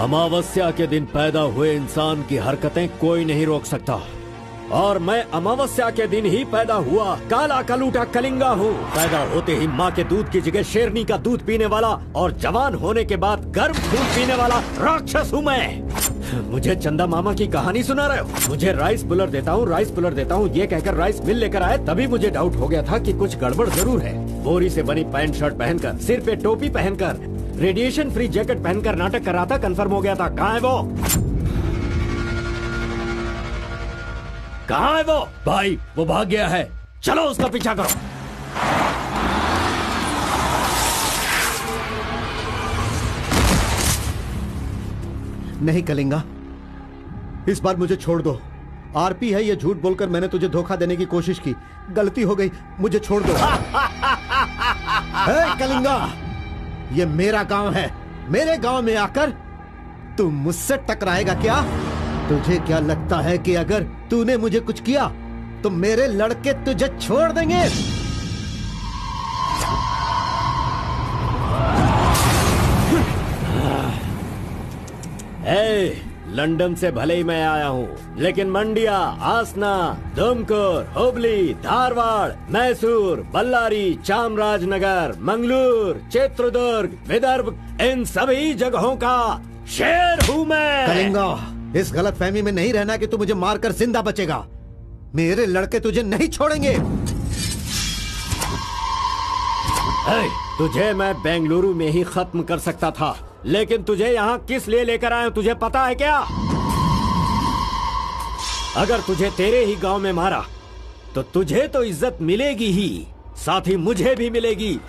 अमावस्या के दिन पैदा हुए इंसान की हरकतें कोई नहीं रोक सकता, और मैं अमावस्या के दिन ही पैदा हुआ काला कलूटा कलिंगा हूँ। पैदा होते ही माँ के दूध की जगह शेरनी का दूध पीने वाला और जवान होने के बाद गर्म खून पीने वाला राक्षस हूँ मैं। मुझे चंदा मामा की कहानी सुना रहे हो? मुझे राइस पुलर देता हूँ, राइस पुलर देता हूँ, ये कहकर राइस मिल लेकर आए, तभी मुझे डाउट हो गया था कि कुछ गड़बड़ जरूर है। बोरी से बनी पैंट शर्ट पहनकर, सिर पे टोपी पहनकर, रेडिएशन फ्री जैकेट पहनकर नाटक कर रहा था, कंफर्म हो गया था। कहाँ है वो? कहाँ है वो? भाई वो भाग गया है, चलो उसका पीछा करो। नहीं कलिंगा, इस बार मुझे छोड़ दो। आरपी है ये झूठ बोलकर मैंने तुझे धोखा देने की कोशिश की, गलती हो गई, मुझे छोड़ दो। हे कलिंगा, ये मेरा गांव है, मेरे गांव में आकर तू मुझसे टकराएगा क्या? तुझे क्या लगता है कि अगर तूने मुझे कुछ किया तो मेरे लड़के तुझे छोड़ देंगे? लंदन से भले ही मैं आया हूँ, लेकिन मंडिया, आसना, दुमकुर, हुबली, धारवाड़, मैसूर, बल्लारी, चामराजनगर, मंगलूर, चित्रदुर्ग, विदर्भ, इन सभी जगहों का शेर हूँ मैं। कलिंगा, इस गलत फहमी में नहीं रहना कि तू मुझे मारकर जिंदा बचेगा। मेरे लड़के तुझे नहीं छोड़ेंगे। तुझे मैं बेंगलुरु में ही खत्म कर सकता था, लेकिन तुझे यहाँ किस लिए लेकर आया तुझे पता है क्या? अगर तुझे तेरे ही गांव में मारा तो तुझे तो इज्जत मिलेगी ही, साथ ही मुझे भी मिलेगी।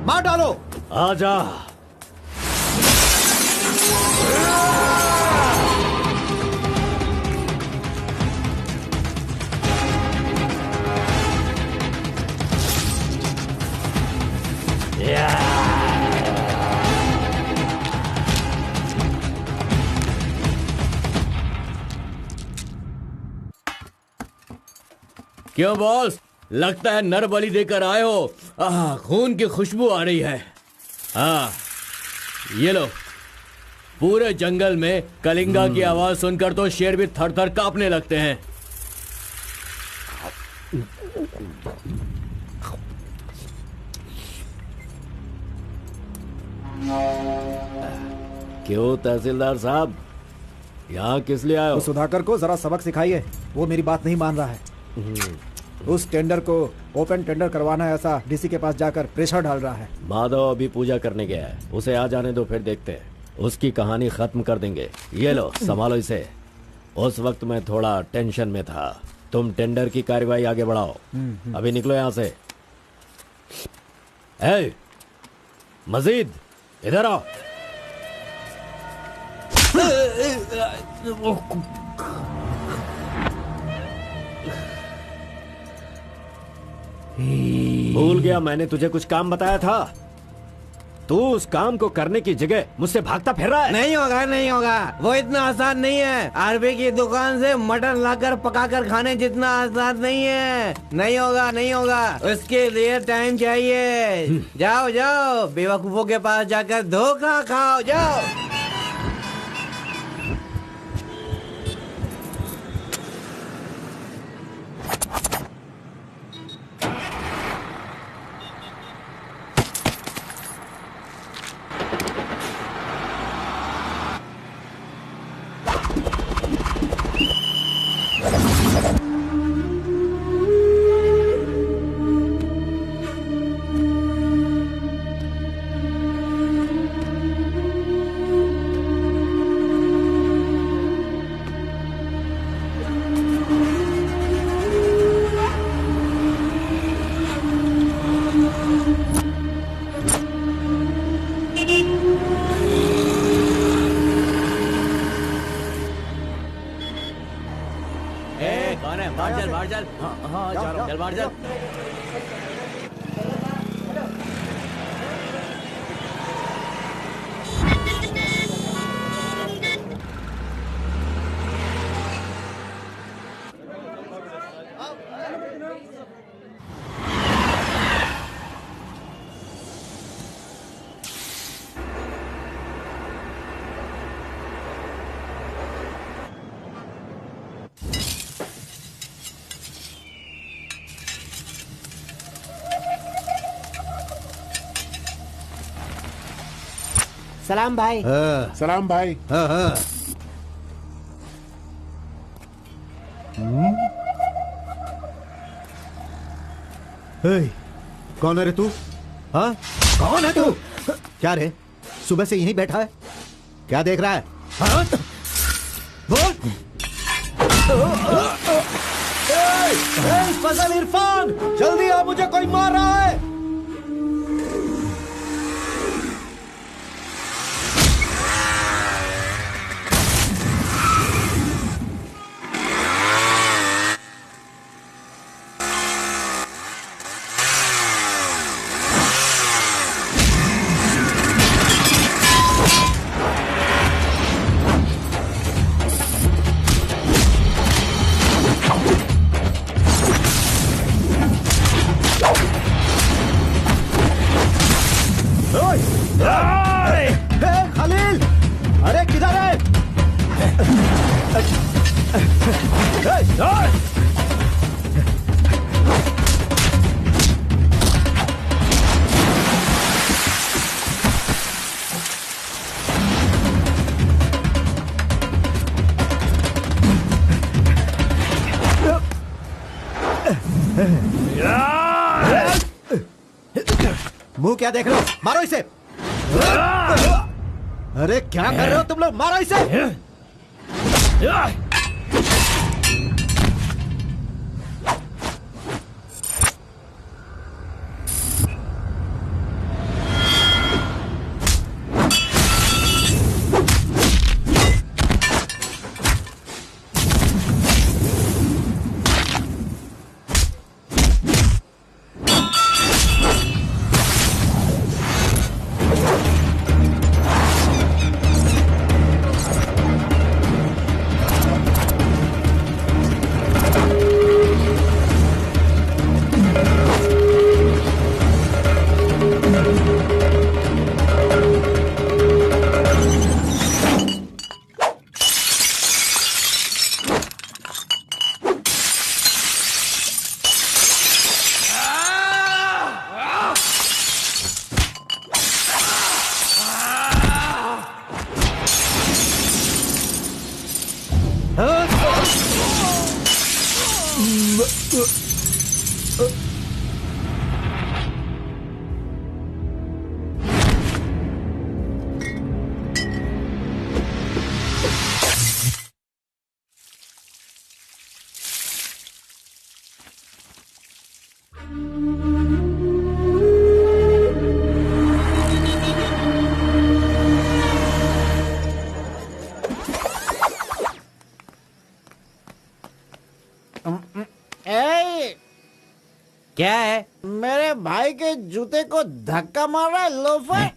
मार डालो। आजा। क्यों बॉस, लगता है नर बलि देकर आए हो। खून की खुशबू आ रही है। हाँ, ये लो। पूरे जंगल में कलिंगा की आवाज सुनकर तो शेर भी थर थर कांपने लगते हैं। क्यों तहसीलदार साहब, यहाँ किस लिए आए हो? सुधाकर को जरा सबक सिखाइए, वो मेरी बात नहीं मान रहा है। उस टेंडर को ओपन टेंडर करवाना है, ऐसा डीसी के पास जाकर प्रेशर डाल रहा है। माधव अभी पूजा करने गया है, उसे आ जाने दो, फिर देखते हैं। उसकी कहानी खत्म कर देंगे। ये लो, संभालो इसे। उस वक्त मैं थोड़ा टेंशन में था। तुम टेंडर की कार्यवाही आगे बढ़ाओ। अभी निकलो यहाँ से। मजीद इधर आओ। भूल गया मैंने तुझे कुछ काम बताया था। तू उस काम को करने की जगह मुझसे भागता फिर रहा है। नहीं होगा, नहीं होगा, वो इतना आसान नहीं है। आरबी की दुकान से मटन लाकर पकाकर खाने जितना आसान नहीं है। नहीं होगा, नहीं होगा, उसके लिए टाइम चाहिए। जाओ जाओ, बेवकूफों के पास जाकर धोखा खाओ, जाओ। कौन है? बाहर चल, बाहर चल। हाँ जा रहा हूँ। चल बाहर चल। सलाम भाई। सलाम भाई। कौन है रे तू? हाँ, कौन है तू? क्या रे, सुबह से यहीं बैठा है? क्या देख रहा है? हाँ? बोल। फजल इरफान, जल्दी आ, मुझे कोई मार रहा है। खलील, अरे किधर है? मुंह क्या देख रहे हो? मारो इसे। अरे क्या कर रहे हो तुम लोग? मारो इसे। क्या है? मेरे भाई के जूते को धक्का मार रहा है लोफर।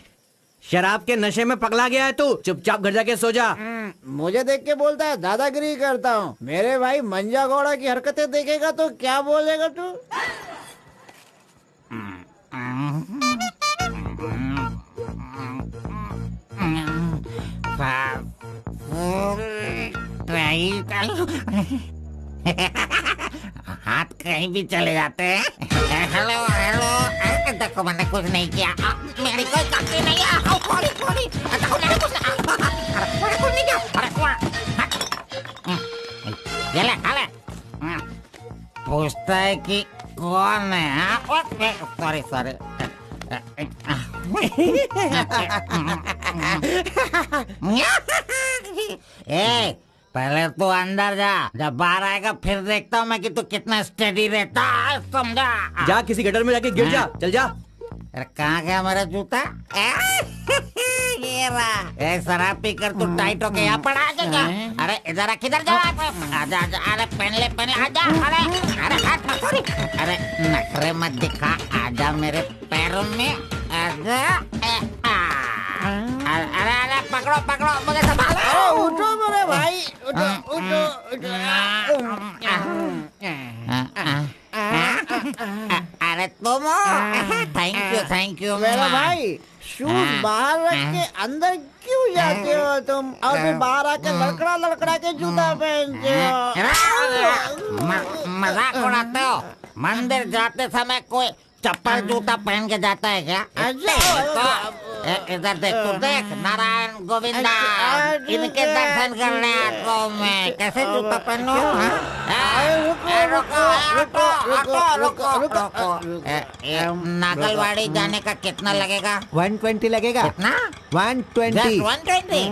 शराब के नशे में पगला गया है तू। चुपचाप घर जाके सो जा। मुझे देख के बोलता है दादागिरी करता हूँ। मेरे भाई मंजा घोड़ा की हरकतें देखेगा तो क्या बोलेगा तू? हाथ कहीं भी चले जाते हैं। हेलो हेलो, देखो मैंने कुछ नहीं किया, मेरी कोई गलती नहीं है। सॉरी सॉरी, देखो मैंने कुछ नहीं किया। ये ले, पूछता है कि कौन है? Sorry sorry. ए, पहले तो अंदर जा, जब बाहर आएगा फिर देखता हूँ मैं कि तू कितना स्टेडी रहता है, समझा? जा किसी गटर में जाके गिर जा। चल जा। अरे कहाँ गया मेरा जूता? ये रहा। ए, शराब पीकर तू टाइट होके यहाँ पर आ जाएगा। अरे इधर आ, किधर जा? आजा आजा, अरे पहन ले आजा। अरे हाथ मत छोड़ी। अरे नखरे मत दिखा, आजा मेरे पैरों में आजा। अरे अरे पकड़ो पकड़ो, मुझे संभालो। उठो मेरे भाई, उठो उठो उठो। अरे तुम थैंक यू मेरा भाई, शूज बाहर रख के अंदर क्यों जाते हो तुम, और फिर बाहर आके लड़खड़ा के जूता पहनते हो? मजाक उड़ाते हो? मंदिर जाते समय कोई चप्पल जूता पहन के जाता है क्या? तो इधर देख, तू देख, नारायण गोविंदा इनके दर्शन करने आता हूँ मैं, कैसे जूता पहनूं? नागलवाड़ी जाने का कितना लगेगा? 120 लगेगा। कितना? 120। 120।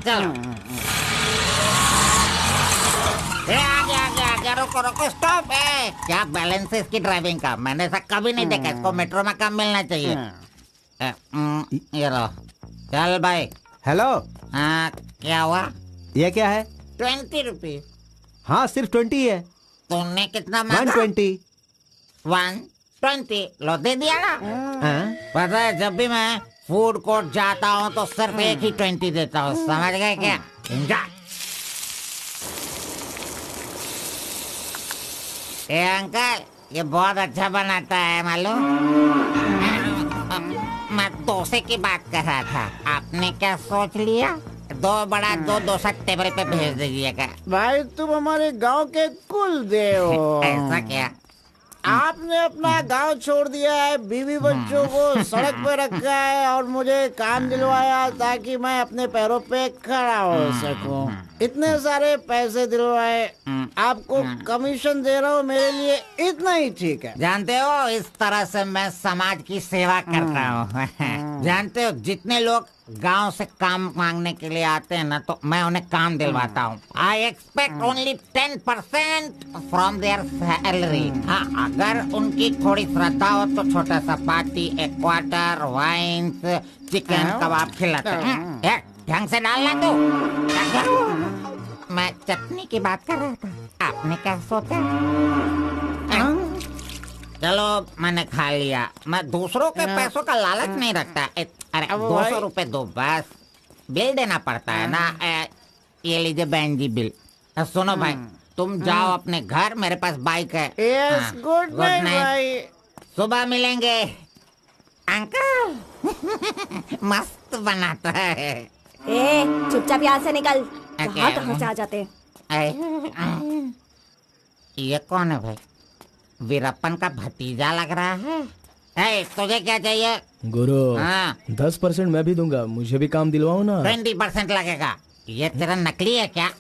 चलो। आ गया, रुको, स्टॉप है। क्या बैलेंस है इसकी ड्राइविंग का? मैंने ऐसा कभी नहीं देखा। इसको मेट्रो में कम मिलना चाहिए। ये लो, चल भाई। हेलो, हाँ, क्या हुआ? ये क्या है? 20 रुपीज। हाँ, सिर्फ 20 है। तुमने कितना मांगा? 120। 120 लो, दे दिया ना। हाँ? पता है, जब भी मैं फूड कोर्ट जाता हूँ तो सिर्फ एक ही 20 देता हूँ, समझ गए क्या? ए अंकल, ये बहुत अच्छा बनाता है मालूम। मैं डोसे की बात कर रहा था, आपने क्या सोच लिया? 2 बड़ा 2 डोसा टेबल पे भेज दीजिएगा। भाई तुम हमारे गांव के कुल देव हो। ऐसा क्या? आपने अपना गांव छोड़ दिया है, बीवी बच्चों को सड़क पे रखा है, और मुझे काम दिलवाया ताकि मैं अपने पैरों पे खड़ा हो सकूं। इतने सारे पैसे दिलवाए, आपको कमीशन दे रहा हूँ, मेरे लिए इतना ही ठीक है। जानते हो, इस तरह से मैं समाज की सेवा करता हूँ। जानते हो, जितने लोग गांव से काम मांगने के लिए आते हैं ना, तो मैं उन्हें काम दिलवाता हूँ। I expect only 10% from there salary. हाँ, अगर उनकी थोड़ी श्रद्धा हो तो छोटा सा पार्टी, एक क्वार्टर, वाइन्स, चिकन कबाब खिलाते हैं। ढंग से डालना तू। मैं चटनी की बात कर रहा था, आपने क्या सोचा? चलो, मैंने खा लिया। मैं दूसरों के पैसों का लालच नहीं रखता। अरे 200 रुपए दो बस, बिल देना पड़ता है ना। ये लीजिए बहन जी बिल। सुनो भाई, तुम जाओ अपने घर, मेरे पास बाइक है। यस, गुड नाइट भाई। सुबह मिलेंगे। अंकल मस्त बनाता है। ए, चुपचाप यहाँ से निकल। क्या? कहाँ से आ जाते हैं? ये कौन है भाई? वीरप्पन का भतीजा लग रहा है। तुझे क्या चाहिए? गुरु, हाँ। 10% मैं भी दूंगा, मुझे भी काम दिलवाओ ना। 20% लगेगा। ये तेरा नकली है क्या?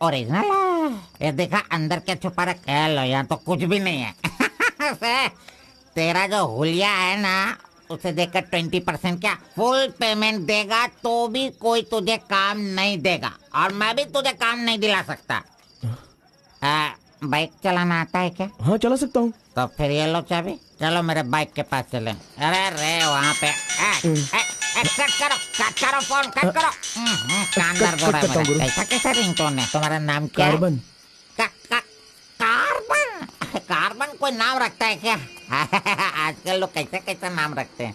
ओरिजिनल है। ये देखा अंदर क्या छुपा रखा है? लो, यहाँ तो कुछ भी नहीं है। तेरा जो हुलिया है ना, उसे देखकर 20% क्या फुल पेमेंट देगा तो भी कोई तुझे काम नहीं देगा, और मैं भी तुझे काम नहीं दिला सकता। बाइक चलाना आता है क्या? हाँ, चला सकता हूँ। तो फिर ये लो चाबी, चलो मेरे बाइक के पास चले। अरे रे वहाँ पे कट करो फोन, कट करो। कानदार बोल रहा है मेरा। ऐसा कैसा रिंगटोन है? तुम्हारा नाम क्या है? कार्बन। कार्बन? कार्बन कोई नाम रखता है क्या? आजकल लोग कैसे कैसे नाम रखते हैं।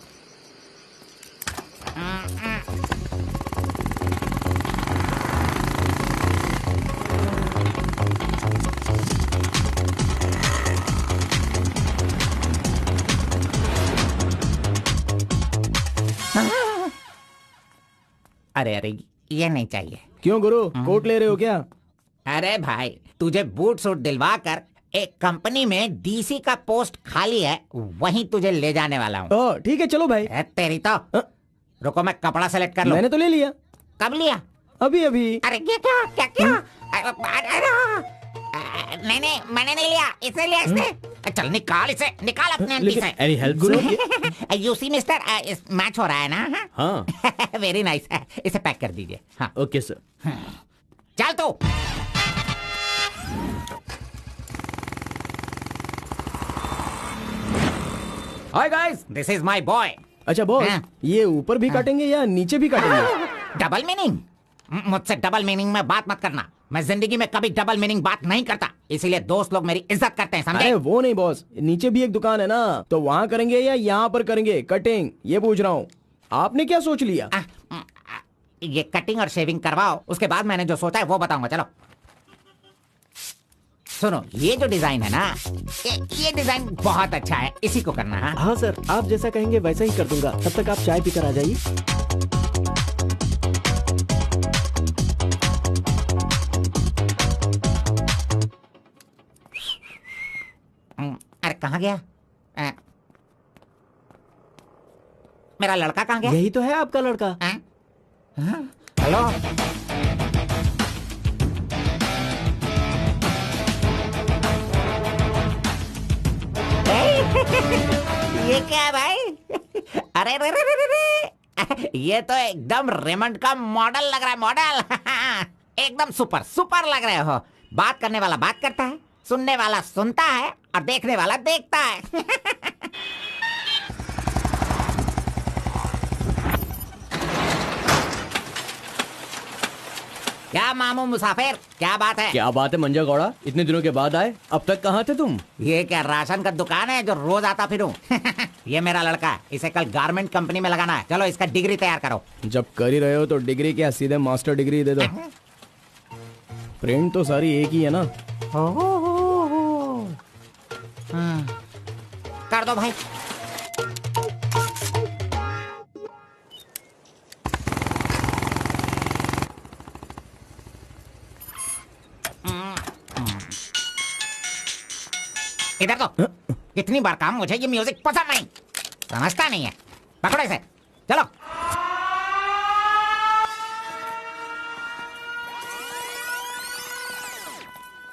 अरे अरे, ये नहीं चाहिए। क्यों गुरु, कोट ले रहे हो क्या? अरे भाई, तुझे बूट सूट दिलवा कर एक कंपनी में डीसी का पोस्ट खाली है, वहीं तुझे ले जाने वाला हूँ। ठीक है, चलो भाई। तेरी तो। रुको, मैं कपड़ा सेलेक्ट कर लूं। मैंने तो ले लिया। कब लिया? अभी अभी। अरे ये क्या क्या क्या? नहीं नहीं, मैंने नहीं लिया, इसे लिया इसने। चल निकाल इसे, निकाल अपने आंटी से। Any help Guru? You see mister, match हो रहा है ना? हाँ। Very nice. इसे पैक कर दीजिए। हाँ, ओके सर। चल तू। Hi guys. This is my boy. अच्छा बॉस, हाँ। ये ऊपर भी काटेंगे या नीचे भी काटेंगे? Double meaning? मुझसे डबल मीनिंग में बात मत करना। मैं जिंदगी में कभी डबल मीनिंग बात नहीं करता, इसीलिए दोस्त लोग मेरी इज्जत करते हैं, समझे? अरे वो नहीं बॉस, नीचे भी एक दुकान है ना, तो वहाँ करेंगे या यहाँ पर करेंगे कटिंग, ये पूछ रहा हूँ। आपने क्या सोच लिया? ये कटिंग और शेविंग करवाओ, उसके बाद मैंने जो सोचा है वो बताऊंगा। चलो सुनो, ये जो डिजाइन है ना, ये डिजाइन बहुत अच्छा है, इसी को करना है। हाँ सर, आप जैसा कहेंगे वैसा ही कर दूंगा। तब तक आप चाय पीकर आ जाइए। अरे कहाँ गया? मेरा लड़का कहाँ गया? यही तो है आपका लड़का। हेलो, ये क्या है भाई? अरे रे रे रे रे, ये तो एकदम रेमंड का मॉडल लग रहा है, मॉडल। एकदम सुपर सुपर लग रहे हो। बात करने वाला बात करता है, सुनने वाला सुनता है और देखने वाला देखता है। क्या मामू मुसाफिर, क्या बात है? क्या बात है मंजा गौड़ा, इतने दिनों के बाद आए। अब तक कहाँ थे तुम? ये क्या राशन का दुकान है जो रोज आता फिरूं? ये मेरा लड़का है, इसे कल गारमेंट कंपनी में लगाना है। चलो इसका डिग्री तैयार करो। जब कर ही रहे हो तो डिग्री क्या, सीधे मास्टर डिग्री दे दो। प्रिंट तो सारी एक ही है ना। कर दो भाई। इधर तो कितनी बार काम, मुझे ये म्यूजिक पसंद नहीं, समझता नहीं है। पकड़ो इसे, चलो।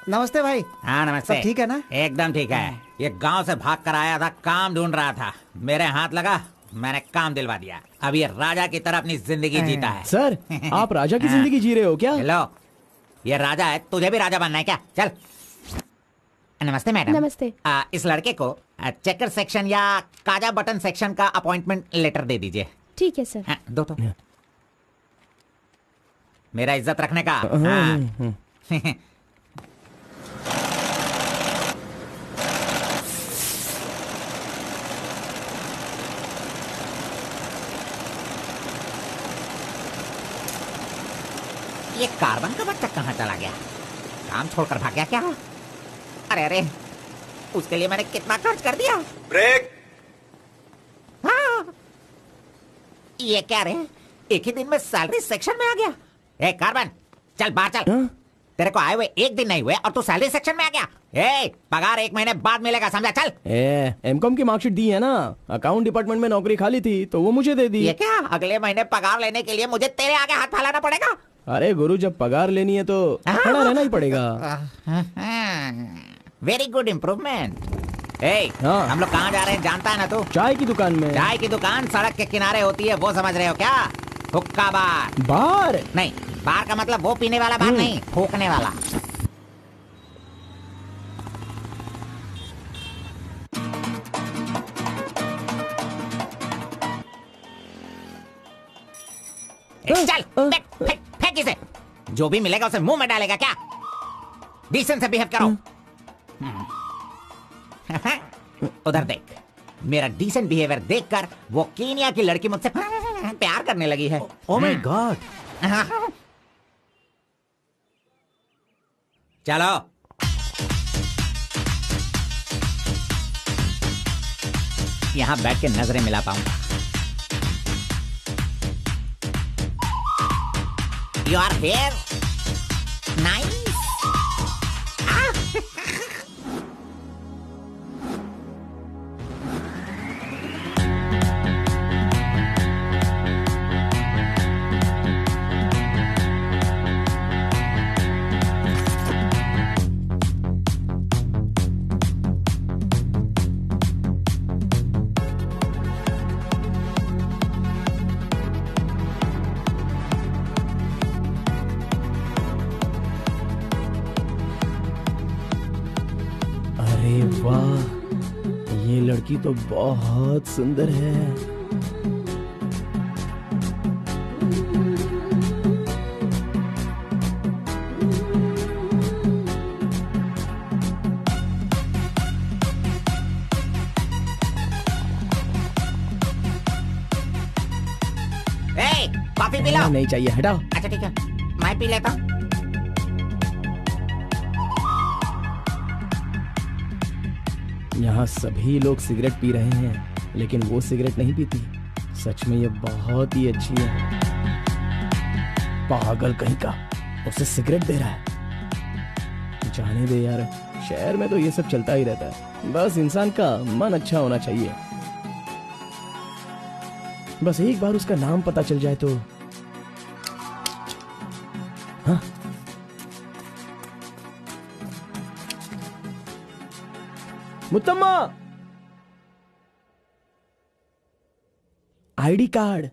नमस्ते भाई। हाँ नमस्ते। सब ठीक है ना? एकदम ठीक है। ये गांव से भाग कर आया था, काम ढूंढ रहा था, मेरे हाथ लगा, मैंने काम दिलवा दिया। अब ये राजा की तरह अपनी जिंदगी जीता है। सर, आप राजा की जिंदगी जी रहे हो क्या? हेलो, ये राजा है, तुझे भी राजा बनना है क्या? चल। नमस्ते मैडम। नमस्ते। इस लड़के को चेकर सेक्शन या काजा बटन सेक्शन का अपॉइंटमेंट लेटर दे दीजिए। ठीक है सर। हाँ, दो तो। मेरा इज्जत रखने का। हाँ। ये कार्बन का बच्चा कहाँ चला गया? काम छोड़कर भाग गया क्या? अरे अरे, उसके लिए मैंने कितना खर्च कर दिया। ब्रेक। हाँ। ये क्या रे, एक ही दिन में सैलरी सेक्शन में आ गया। ए कार्बन, चल बाहर चल। तेरे को आए हुए एक दिन नहीं हुए और तू सैलरी सेक्शन में आ गया। ए, पगार 1 महीने बाद मिलेगा, समझा? चल। एमकॉम की मार्कशीट दी है ना, अकाउंट डिपार्टमेंट में नौकरी खाली थी तो वो मुझे दे दी। ये क्या, अगले महीने पगार लेने के लिए मुझे तेरे आगे हाथ फैलाना पड़ेगा? अरे गुरु, जब पगार लेनी है तो खड़ा रहना ही पड़ेगा। Very good improvement. ए, हाँ। हम लोग कहाँ जा रहे हैं जानता है ना तू? चाय की दुकान में। चाय की दुकान सड़क के किनारे होती है, वो समझ रहे हो क्या? हुक्का बार। बार नहीं, बार का मतलब वो पीने वाला बार नहीं, फूकने वाला। चल, फेंक इसे। जो भी मिलेगा उसे मुंह में डालेगा क्या? डिसेंट से बिहेव करो। उधर देख, मेरा डिसेंट बिहेवियर देखकर वो कीनिया की लड़की मुझसे प्यार करने लगी है। Oh my God. चलो। यहां बैठ के नजरें मिला पाऊंगा। Your hair nice. ये लड़की तो बहुत सुंदर है। Coffee P low. नहीं चाहिए, हटाओ। अच्छा ठीक है, मैं पी लेता हूँ। यहाँ सभी लोग सिगरेट पी रहे हैं, लेकिन वो सिगरेट नहीं पीती। सच में ये बहुत ही अच्छी है। पागल कहीं का, उसे सिगरेट दे रहा है। जाने दे यार, शहर में तो ये सब चलता ही रहता है। बस इंसान का मन अच्छा होना चाहिए। बस एक बार उसका नाम पता चल जाए तो। हाँ, मुत्तम्मा, आईडी कार्ड।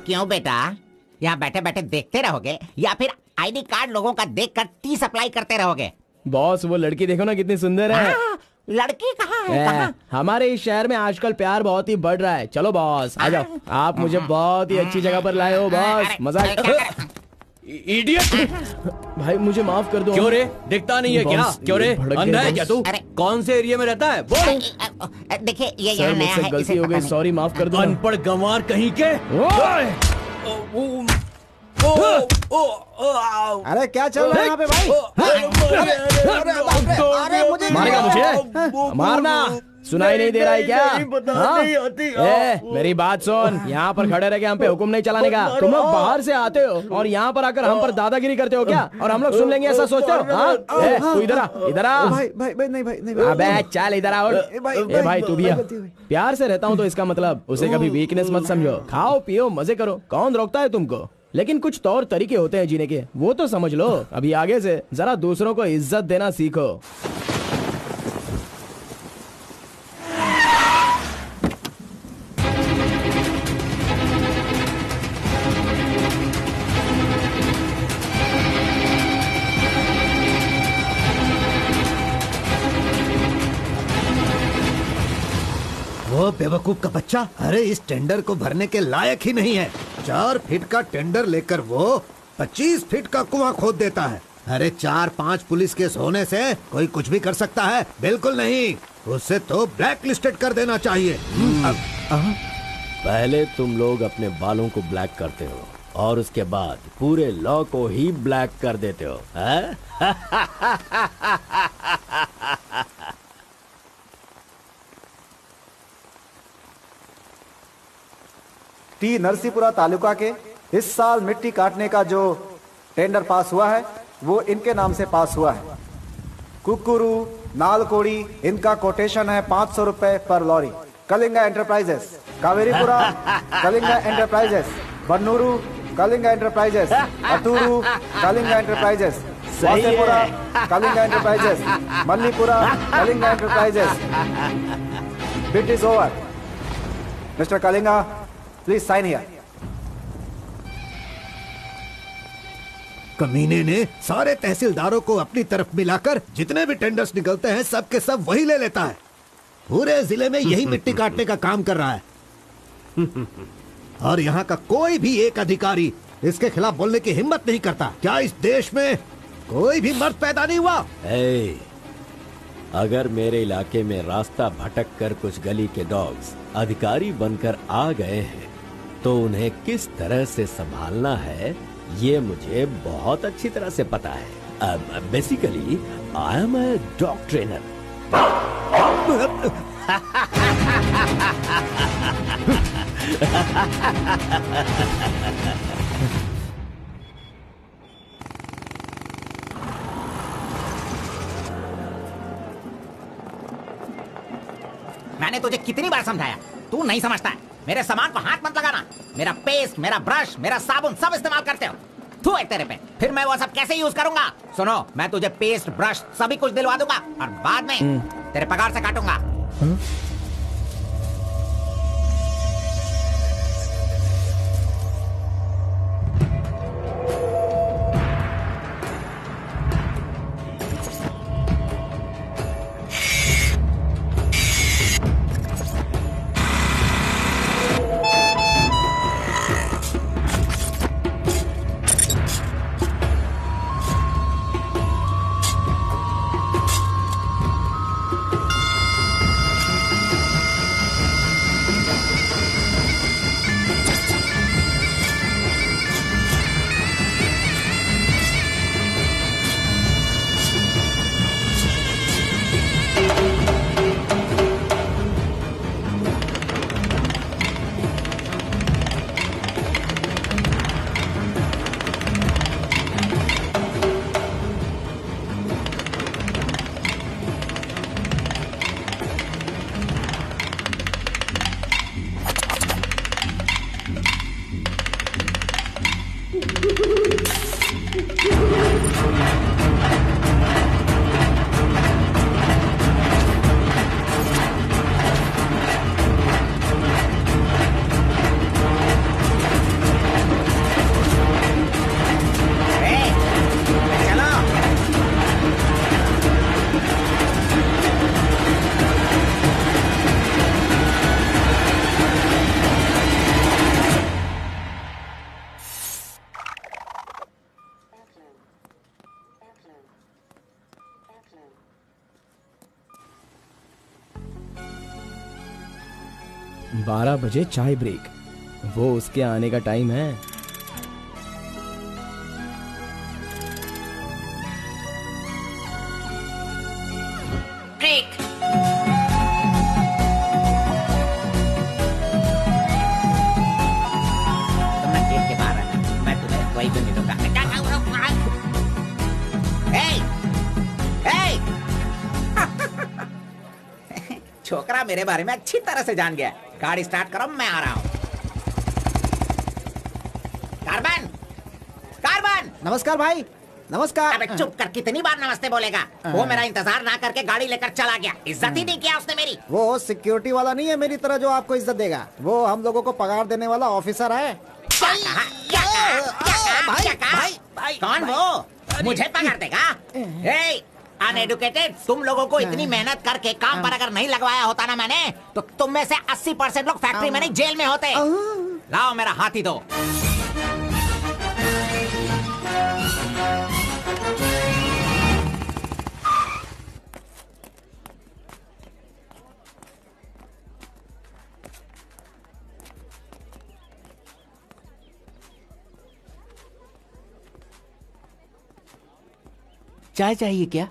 क्यों बेटा, यहाँ बैठे बैठे देखते रहोगे या फिर आईडी कार्ड लोगों का देखकर टी सप्लाई करते रहोगे? बॉस, वो लड़की देखो ना कितनी सुंदर है। लड़की कहाँ है? कहाँ? हमारे इस शहर में आजकल प्यार बहुत ही बढ़ रहा है। चलो बॉस, आ जाओ। आप मुझे बहुत ही अच्छी जगह पर लाए हो बॉस। मजा इडियट! भाई मुझे माफ कर दो। क्यों रे, दिखता नहीं है क्या? क्यों रे, अंधा है क्या तू? कौन से एरिया में रहता है बोल? देखिए ये सर, यहाँ नया मुझसे है, गलती इसे हो पता गई, नहीं। सॉरी, माफ कर दो। अनपढ़ गंवार कहीं के। अरे क्या चल रहा है यहाँ पे भाई? अरे मुझे मारेगा मुझे? मारना सुनाई नहीं दे रहा है क्या? हाँ? मेरी बात सुन, यहाँ पर खड़े रह के हम पे हुक्म नहीं चलाने का। तुम लोग बाहर से आते हो और यहाँ पर आकर हम पर दादागिरी करते हो क्या? और हम लोग सुन लेंगे ऐसा सोचते हो? हाँ? तू इधर आ, इधर आ। भाई भाई भाई नहीं भाई नहीं। अबे चल इधर आओ। ए भाई तू भी आ। प्यार से रहता हूँ तो इसका मतलब उसे कभी वीकनेस मत समझो। खाओ पियो मजे करो, कौन रोकता है तुमको? लेकिन कुछ तौर तरीके होते हैं जीने के, वो तो समझ लो। अभी आगे से जरा दूसरों को इज्जत देना सीखो। वो बेवकूफ का बच्चा, अरे इस टेंडर को भरने के लायक ही नहीं है। 4 फीट का टेंडर लेकर वो 25 फीट का कुआं खोद देता है। अरे 4-5 पुलिस केस होने से कोई कुछ भी कर सकता है? बिल्कुल नहीं, उसे तो ब्लैक लिस्टेड कर देना चाहिए। पहले तुम लोग अपने बालों को ब्लैक करते हो और उसके बाद पूरे लॉ को ही ब्लैक कर देते हो, हैं? टी नरसीपुरा तालुका के इस साल मिट्टी काटने का जो टेंडर पास हुआ है वो इनके नाम से पास हुआ है। कुकुरू, नालकोड़ी, इनका कोटेशन है 500 रुपए पर lorry. Kalinga enterprises, Kaveripura Kalinga enterprises, Bannuru Kalinga enterprises, Aturu Kalinga enterprises, Vasepura Kalinga enterprises, Mallipura Kalinga enterprises. Bit is over. Mister Kalinga, please sign here. कमीने ने सारे तहसीलदारों को अपनी तरफ मिलाकर जितने भी टेंडर्स निकलते हैं सब के सब वही ले लेता है। पूरे जिले में यही मिट्टी काटने का काम कर रहा है। और यहाँ का कोई भी एक अधिकारी इसके खिलाफ बोलने की हिम्मत नहीं करता। क्या इस देश में कोई भी मर्द पैदा नहीं हुआ? अगर मेरे इलाके में रास्ता भटक कर कुछ गली के डॉग्स अधिकारी बनकर आ गए हैं तो उन्हें किस तरह से संभालना है ये मुझे बहुत अच्छी तरह से पता है। Basically I am a dog trainer. मैंने तुझे कितनी बार समझाया, तू नहीं समझता है। मेरे सामान को हाथ मत लगाना। मेरा पेस्ट, मेरा ब्रश, मेरा साबुन सब इस्तेमाल करते हो। थू है तेरे पे। फिर मैं वो सब कैसे यूज करूंगा? सुनो, मैं तुझे पेस्ट, ब्रश सभी कुछ दिलवा दूंगा और बाद में तेरे पगार से काटूंगा। 12 बजे चाय ब्रेक, वो उसके आने का टाइम है। ब्रेक। तुम गेट के बाहर रहना, मैं तुम्हें वही भी दूंगा। छोकरा मेरे बारे में अच्छी तरह से जान गया। गाड़ी स्टार्ट करो, मैं आ रहा हूँ। Carbon, carbon. नमस्कार भाई, नमस्कार। अबे चुप कर, कितनी बार नमस्ते बोलेगा? वो मेरा इंतजार ना करके गाड़ी लेकर चला गया। इज्जत ही नहीं किया उसने मेरी। वो सिक्योरिटी वाला नहीं है मेरी तरह जो आपको इज्जत देगा। वो हम लोगों को पगार देने वाला ऑफिसर है। क्या कहा? क्या कहा? क्या कहा? कौन वो? मुझे पगार देगा? अनएडुकेटेड, तुम लोगों को इतनी मेहनत करके काम पर अगर नहीं लगवाया होता ना मैंने, तो तुम में से 80% लोग फैक्ट्री में नहीं जेल में होते। लाओ मेरा हाथी दो। चाय चाहिए क्या?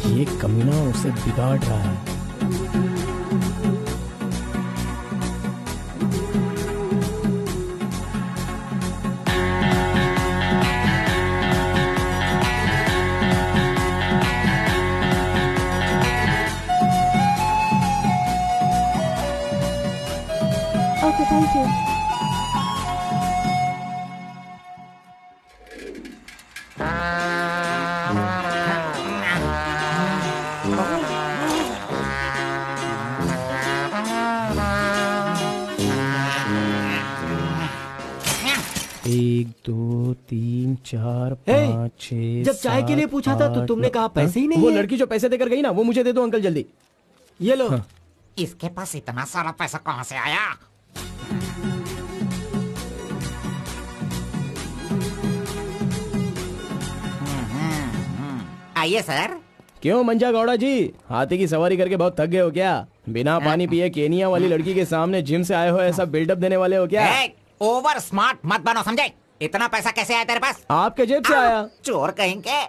ये कमीना उसे बिगाड़ रहा है। Okay, thank you. एक, दो, तीन, चार, पाँच, छह। जब चाय के लिए पूछा था तो तुमने कहा पैसे ही नहीं वो है। लड़की जो पैसे देकर गई ना, वो मुझे दे दो अंकल जल्दी। ये लो। इसके पास इतना सारा पैसा कहाँ से आया? आइए सर। क्यों मंजा गौड़ा जी, हाथी की सवारी करके बहुत थक गए हो क्या? बिना पानी पिए केनिया वाली लड़की के सामने जिम से आए हो, ऐसा बिल्डअप देने वाले हो क्या? ओवर स्मार्ट मत बनो, समझे? इतना पैसा कैसे आया तेरे पास? आपके जेब से आया। चोर कहेंगे।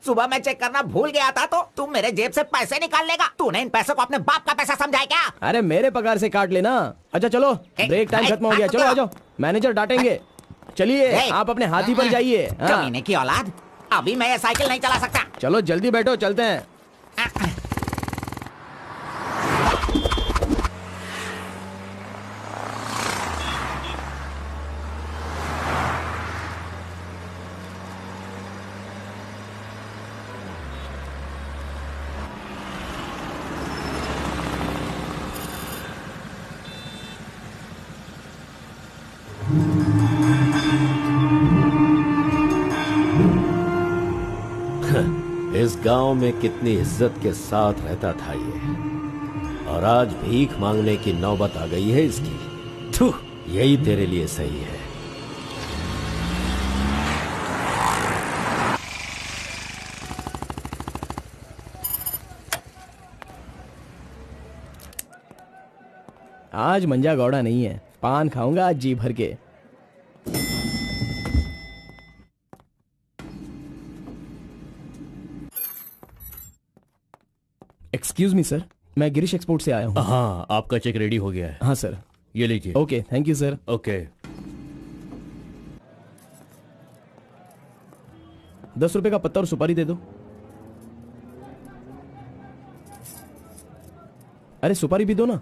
सुबह मैं चेक करना भूल गया था तो तू मेरे जेब से पैसे निकाल लेगा। तूने इन पैसों को अपने बाप का पैसा समझा है क्या? अरे मेरे पगार से काट लेना। अच्छा चलो, ब्रेक टाइम खत्म हो गया, चलो आ जाओ, मैनेजर डांटेंगे। चलिए आप अपने हाथी पर जाइए। कमीने की औलाद, अभी मैं ये साइकिल नहीं चला सकता। चलो जल्दी बैठो, चलते हैं। इस गांव में कितनी इज्जत के साथ रहता था ये, और आज भीख मांगने की नौबत आ गई है इसकी। थू, यही तेरे लिए सही है। आज मंजा गौड़ा नहीं है, पान खाऊंगा आज जी भर के। एक्सक्यूज मी सर, मैं गिरीश एक्सपोर्ट से आया हूँ। हाँ, आपका चेक रेडी हो गया है। हाँ सर। ये लीजिए। Okay, thank you sir. Okay. 10 रुपए का पत्ता और सुपारी दे दो। अरे सुपारी भी दो ना।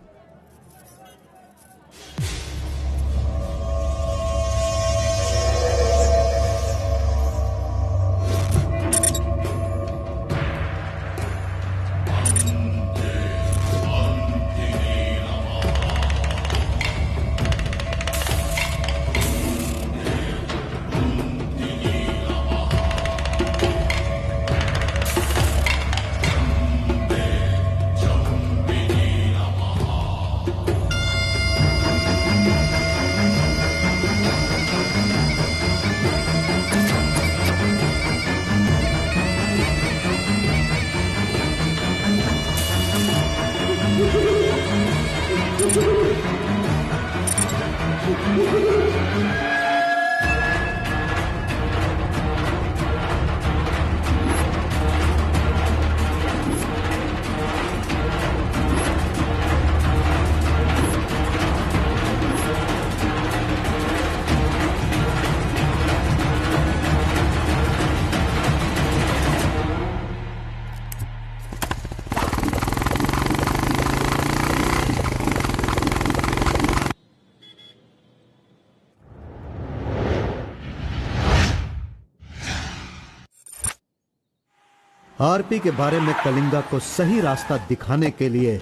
आरपी के बारे में कलिंगा को सही रास्ता दिखाने के लिए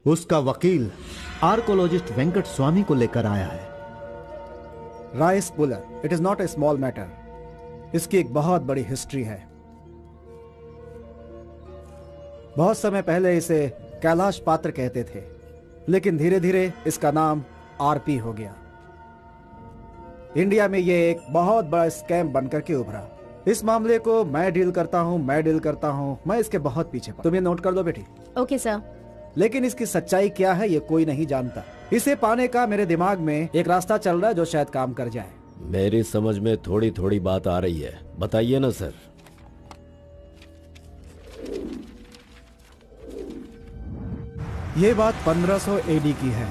उसका वकील आर्कोलॉजिस्ट वेंकट स्वामी को लेकर आया है। Rice puller, it is not a small matter. इसकी एक बहुत बड़ी हिस्ट्री है। बहुत समय पहले इसे कैलाश पात्र कहते थे, लेकिन धीरे धीरे इसका नाम आरपी हो गया। इंडिया में ये एक बहुत बड़ा स्कैम बनकर के उभरा। इस मामले को मैं डील करता हूँ, मैं इसके बहुत पीछे। तुम ये नोट कर दो बेटी। Okay sir. लेकिन इसकी सच्चाई क्या है ये कोई नहीं जानता। इसे पाने का मेरे दिमाग में एक रास्ता चल रहा है जो शायद काम कर जाए। मेरी समझ में थोड़ी थोड़ी बात आ रही है, बताइए ना सर। ये बात 1500 एडी की है।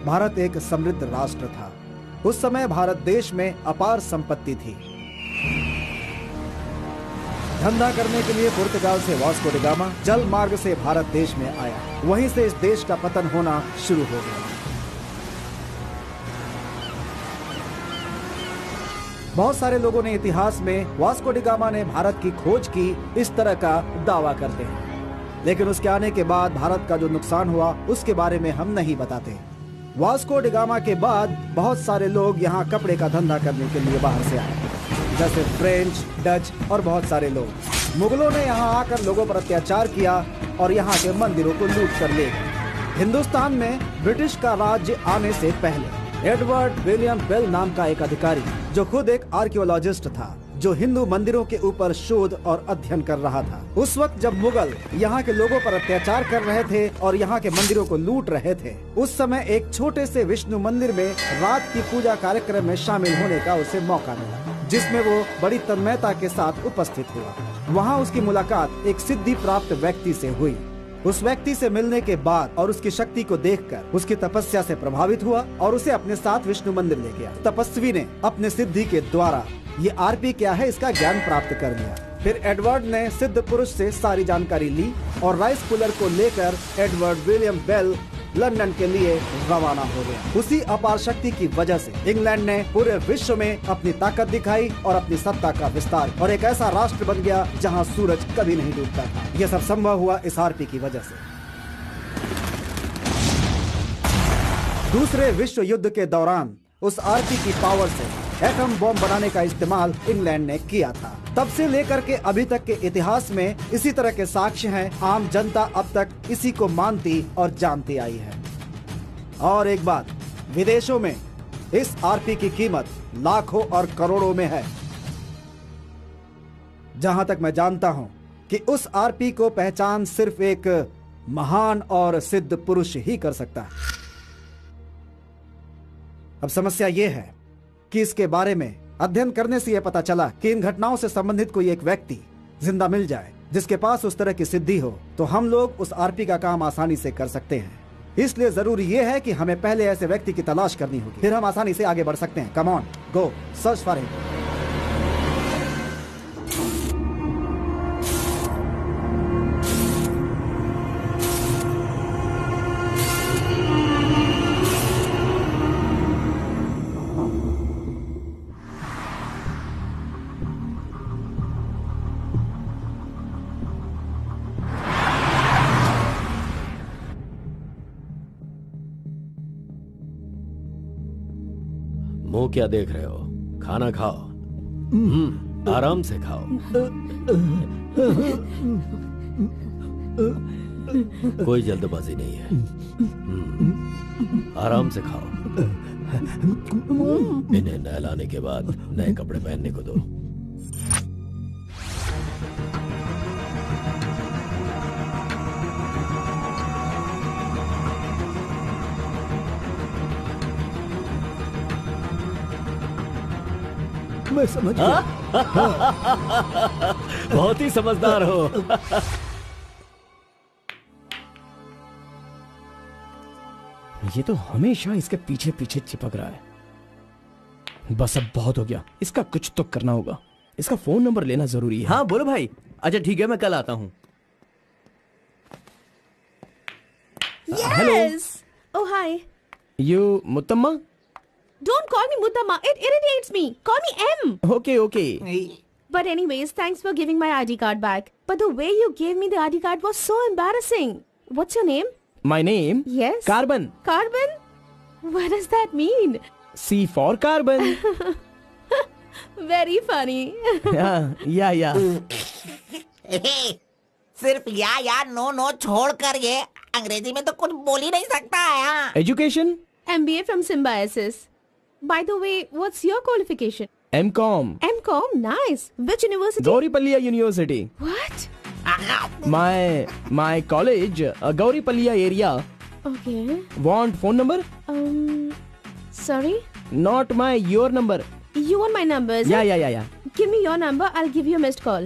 भारत एक समृद्ध राष्ट्र था। उस समय भारत देश में अपार संपत्ति थी। धंधा करने के लिए पुर्तगाल से वास्को डी गामा जल मार्ग से भारत देश में आया। वहीं से इस देश का पतन होना शुरू हो गया। बहुत सारे लोगों ने इतिहास में वास्को डी गामा ने भारत की खोज की इस तरह का दावा करते हैं, लेकिन उसके आने के बाद भारत का जो नुकसान हुआ उसके बारे में हम नहीं बताते। वास्को डी गामा के बाद बहुत सारे लोग यहाँ कपड़े का धंधा करने के लिए बाहर से आए, जैसे फ्रेंच, डच और बहुत सारे लोग। मुगलों ने यहाँ आकर लोगों पर अत्याचार किया और यहाँ के मंदिरों को लूट कर ले गए। हिंदुस्तान में ब्रिटिश का राज्य आने से पहले एडवर्ड विलियम बेल नाम का एक अधिकारी, जो खुद एक आर्कियोलॉजिस्ट था, जो हिंदू मंदिरों के ऊपर शोध और अध्ययन कर रहा था। उस वक्त जब मुगल यहाँ के लोगों पर अत्याचार कर रहे थे और यहाँ के मंदिरों को लूट रहे थे, उस समय एक छोटे से विष्णु मंदिर में रात की पूजा कार्यक्रम में शामिल होने का उसे मौका मिला, जिसमें वो बड़ी तन्मयता के साथ उपस्थित हुआ। वहाँ उसकी मुलाकात एक सिद्धि प्राप्त व्यक्ति से हुई। उस व्यक्ति से मिलने के बाद और उसकी शक्ति को देखकर उसकी तपस्या से प्रभावित हुआ और उसे अपने साथ विष्णु मंदिर ले गया। तपस्वी ने अपने सिद्धि के द्वारा ये आरपी क्या है इसका ज्ञान प्राप्त कर लिया। फिर एडवर्ड ने सिद्ध पुरुष से सारी जानकारी ली और राइस पुलर को लेकर एडवर्ड विलियम बेल लंदन के लिए रवाना हो गया। उसी अपार शक्ति की वजह से इंग्लैंड ने पूरे विश्व में अपनी ताकत दिखाई और अपनी सत्ता का विस्तार, और एक ऐसा राष्ट्र बन गया जहां सूरज कभी नहीं डूबता था। यह सब संभव हुआ इस आरपी की वजह से। दूसरे विश्व युद्ध के दौरान उस आरपी की पावर से एटम बॉम्ब बनाने का इस्तेमाल इंग्लैंड ने किया था। तब से लेकर के अभी तक के इतिहास में इसी तरह के साक्ष्य हैं। आम जनता अब तक इसी को मानती और जानती आई है। और एक बात, विदेशों में इस आरपी की कीमत लाखों और करोड़ों में है। जहां तक मैं जानता हूं कि उस आरपी को पहचान सिर्फ एक महान और सिद्ध पुरुष ही कर सकता है। अब समस्या यह है कि इसके बारे में अध्ययन करने से यह पता चला कि इन घटनाओं से संबंधित कोई एक व्यक्ति जिंदा मिल जाए जिसके पास उस तरह की सिद्धि हो, तो हम लोग उस आरपी का काम आसानी से कर सकते हैं। इसलिए जरूरी यह है कि हमें पहले ऐसे व्यक्ति की तलाश करनी होगी, फिर हम आसानी से आगे बढ़ सकते हैं। Come on, go search for him. मुंह क्या देख रहे हो? खाना खाओ, आराम से खाओ। कोई जल्दबाजी नहीं है। आराम से खाओ। इन्हें नहलाने के बाद नए कपड़े पहनने को दो। मैं समझ गया। बहुत ही समझदार हो। ये तो हमेशा इसके पीछे पीछे चिपक रहा है। बस अब बहुत हो गया, इसका कुछ तो करना होगा। इसका फोन नंबर लेना जरूरी है। हाँ बोलो भाई। अच्छा ठीक है, मैं कल आता हूँ। Yes. Oh hi. You Muthamma? Don't call me Mutamma. It irritates me. Call me M. Okay okay. But anyways, thanks for giving my ID card back. But the way you gave me the ID card was so embarrassing. What's your name? My name? Yes. Carbon. Carbon? What does that mean? C for carbon. Very funny. Yeah. सिर्फ या no no छोड़कर ये अंग्रेजी में तो कुछ बोल ही नहीं सकता है। Education? MBA from Symbiosis. By the way, what's your qualification? M.Com. M.Com? Nice. Which university? Gauripalliya University. What? My college, Gauripalliya area. Okay. Want phone number? Sorry? Not your number. You want my number, is it? Yeah. Give me your number, I'll give you a missed call.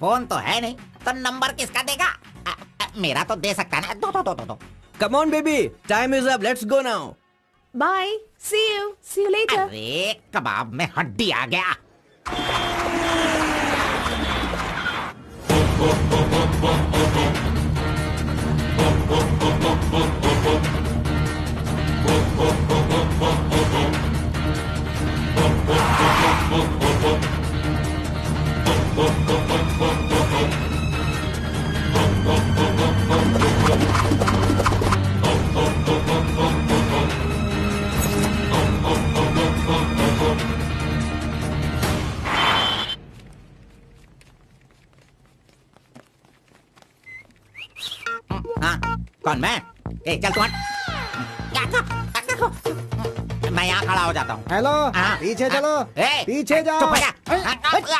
Phone तो है नहीं तो number किसका देगा? मेरा तो दे सकता है ना। दो। Come on, baby. Time is up. Let's go now. Bye. See you later. अरे कबाब में हड्डी आ गया। कौन मैं? चल तू हट। मैं यहाँ खड़ा हो जाता हूँ। हेलो, पीछे चलो। पीछे जाओ। चुप हो जा।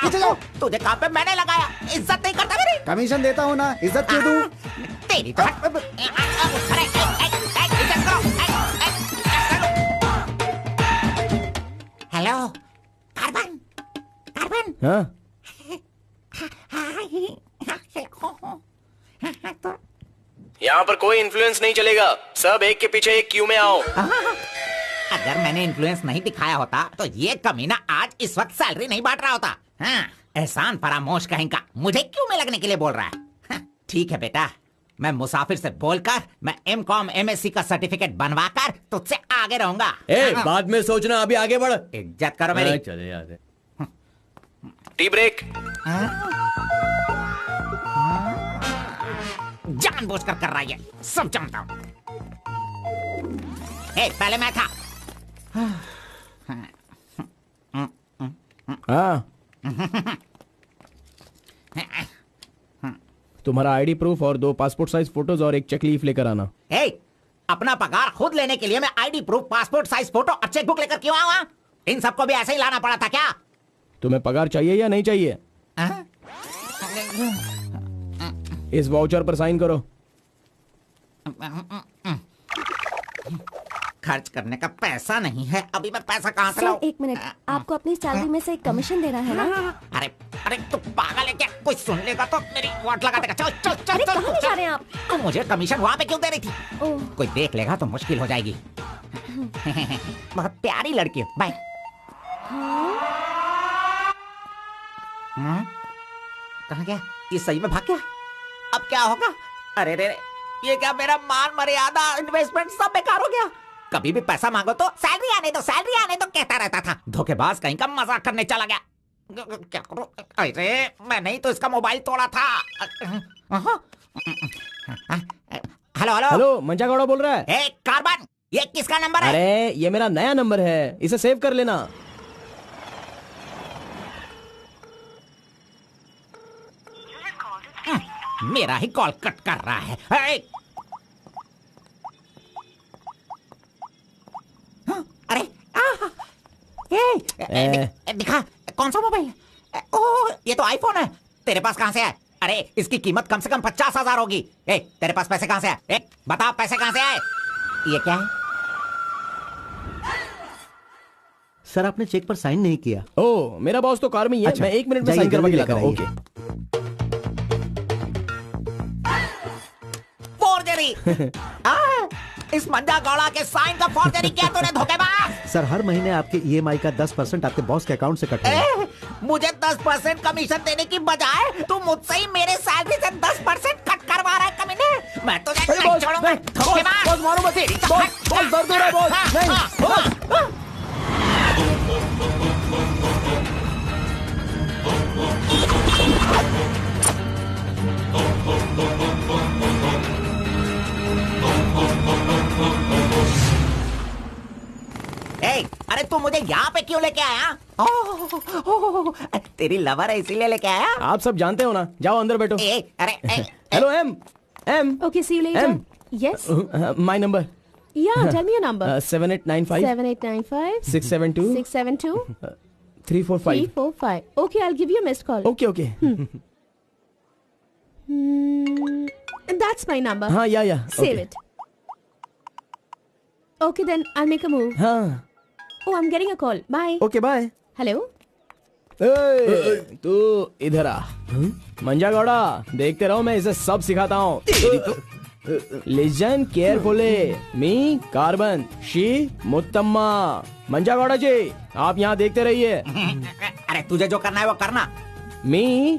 पीछे जाओ। तुझे काम पे मैंने लगाया, इज्जत नहीं करता मेरी। कमीशन देता हूँ ना, इज्जत क्यों दूँ? तेरी तो अरे इज्जत करो। Hello carbon. हाँ? यहाँ पर कोई इन्फ्लुएंस नहीं चलेगा। सब एक के पीछे एक क्यू में आओ। अगर मैंने इन्फ्लुएंस नहीं दिखाया होता तो ये कमीना आज इस वक्त सैलरी नहीं बांट रहा होता। हाँ, एहसान फरामोश कहेगा मुझे क्यों में लगने के लिए बोल रहा है। हाँ, ठीक है बेटा, मैं मुसाफिर से बोलकर मैं M.Com MSc का सर्टिफिकेट बनवाकर तुझसे आगे रहूंगा। बाद में सोचना, अभी आगे बढ़। इज्जत करो मेरी। चले यार। Tea break. जानबूझकर कर रहा है, सब जानता हूँ। पहले मैं था। हाँ। तुम्हारा आईडी प्रूफ और 2 पासपोर्ट साइज फोटोज और एक चेक लीफ लेकर आना। अपना पगार खुद लेने के लिए मैं ID proof, passport size photo और चेक बुक लेकर क्यों आऊँ? इन सबको भी ऐसे ही लाना पड़ा था क्या? तुम्हें पगार चाहिए या नहीं चाहिए? इस वाउचर पर साइन करो। खर्च करने का पैसा नहीं है, अभी मैं पैसा कहाँ से सर, लाऊं? 1 मिनट, आपको अपनी सैलरी में से एक कमीशन देना है ना? अरे तू पागल है क्या? कोई सुन लेगा तो मेरी वाट लगा देगा। चल चल चल अरे चल, कहाँ ले जा रहे हैं आप? तू मुझे कमीशन वहाँ पे क्यों दे रही थी? ओह, कोई देख लेगा तो मुश्किल हो जाएगी। बहुत प्यारी लड़की हो। बाय। कहाँ गया? ये सही में भाग गया? अब क्या होगा? अरे रे, ये क्या मेरा मान मर्यादा इन्वेस्टमेंट सब बेकार हो गया? कभी भी पैसा मांगो तो सैलरी आने दो कहता रहता था। धोखेबाज कहीं का मजाक करने चला गया। क्या करूं? अरे मैं नहीं तो इसका मोबाइल तोड़ा था। हेलो, मंचा गौड़ा बोल रहा है। कार्बन, ये किसका नंबर है? अरे ये मेरा नया नंबर है, इसे सेव कर लेना। मेरा ही कॉल कट कर रहा है। अरे दिखा, कौन सा मोबाइल? ओह, ये तो आईफोन है। तेरे पास कहां से है? अरे इसकी कीमत कम से कम 50,000 होगी। तेरे पास पैसे कहां से आए? बता, पैसे कहां से आए? ये क्या है? सर, आपने चेक पर साइन नहीं किया। ओह, मेरा बॉस तो कार में ही है। मैं 1 मिनट में साइन करवा के लाता हूँ। ओके। इस मंजा गौड़ा के साइन का फॉर्जरी किया तूने, धोखेबाज। सर, हर महीने आपके EMI का 10% आपके बॉस के अकाउंट से कटता है। मुझे 10% कमीशन देने की बजाय तू मुझसे ही मेरे सैलरी से 10% कट करवा रहा है कमीने। मैं तुझे नहीं छोड़ूंगा, धोखेबाज। बॉस मारो मत। बॉस दर्द हो रहा है बॉस। नहीं, बॉस। मुझे यहाँ पे क्यों लेके आया? ओह, तेरी लवर है इसीलिए लेके आया? आप सब जानते हो ना, जाओ अंदर बैठो। अरे hello M. Okay, see you later. M. Yes. My number Yeah, tell me your number. 7895 7895 672 672 345. 345. Okay, I'll give you a missed call. Okay okay. That's my number. हाँ या Save it. Okay, then I'll make a move. हाँ Oh, I'm getting a call. Bye. Okay bye. Hello? तू इधर आ। मंजा गौड़ा, देखते रहो, मैं इसे सब सिखाता हूँ। Listen carefully, me carbon, she Muthamma. Manja Gowda ji, आप यहाँ देखते रहिए। अरे तुझे जो करना है वो करना। मी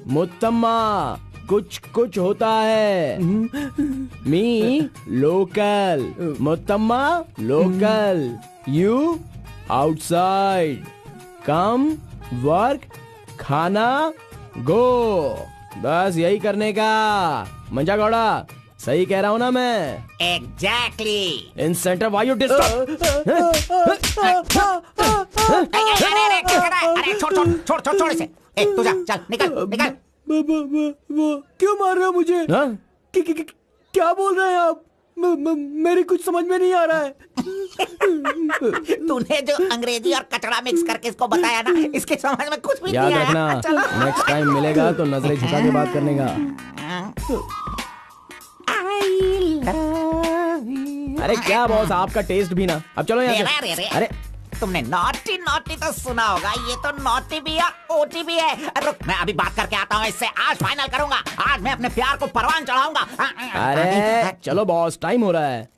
मुत्तम्मा, कुछ कुछ होता है। Me local, Muthamma local, you outside, come work, खाना गो। बस यही करने का। मंजा गौड़ा, सही कह रहा हूँ ना मैं? Exactly. In centre why you disturb. अरे छोड़ इसे। तू जा, चल निकल। क्यों मार रहे हो मुझे? क्या बोल रहे हैं आप? मेरी कुछ समझ में नहीं आ रहा है। तूने जो अंग्रेजी और कचड़ा मिक्स करके इसको बताया ना, इसके समझ में कुछ भी याद नहीं रखना, आया। नेक्स्ट टाइम मिलेगा तो नजरें झुका के बात करने का। अरे क्या बॉस, आपका टेस्ट भी ना। अब चलो यहाँ से। अरे तुमने नॉटी तो सुना होगा, ये तो नॉटी भी है, ओटी भी है। रुक, मैं अभी बात करके आता हूँ इससे। आज फाइनल करूंगा। आज मैं अपने प्यार को परवान चढ़ाऊंगा। अरे चलो बॉस, टाइम हो रहा है।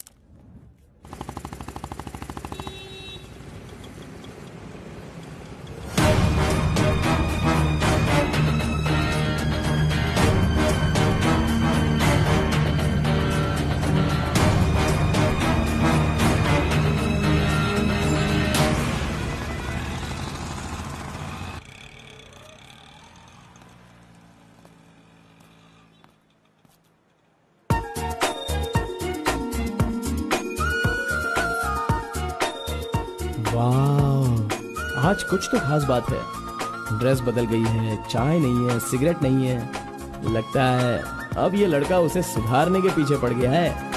वाह, आज कुछ तो खास बात है। ड्रेस बदल गई है, चाय नहीं है, सिगरेट नहीं है। लगता है अब ये लड़का उसे सुधारने के पीछे पड़ गया है।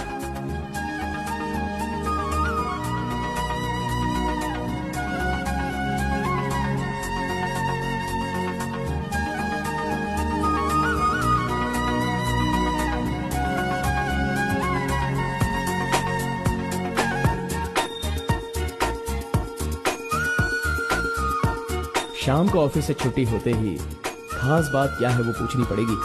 शाम को ऑफिस से छुट्टी होते ही खास बात क्या है वो पूछनी पड़ेगी।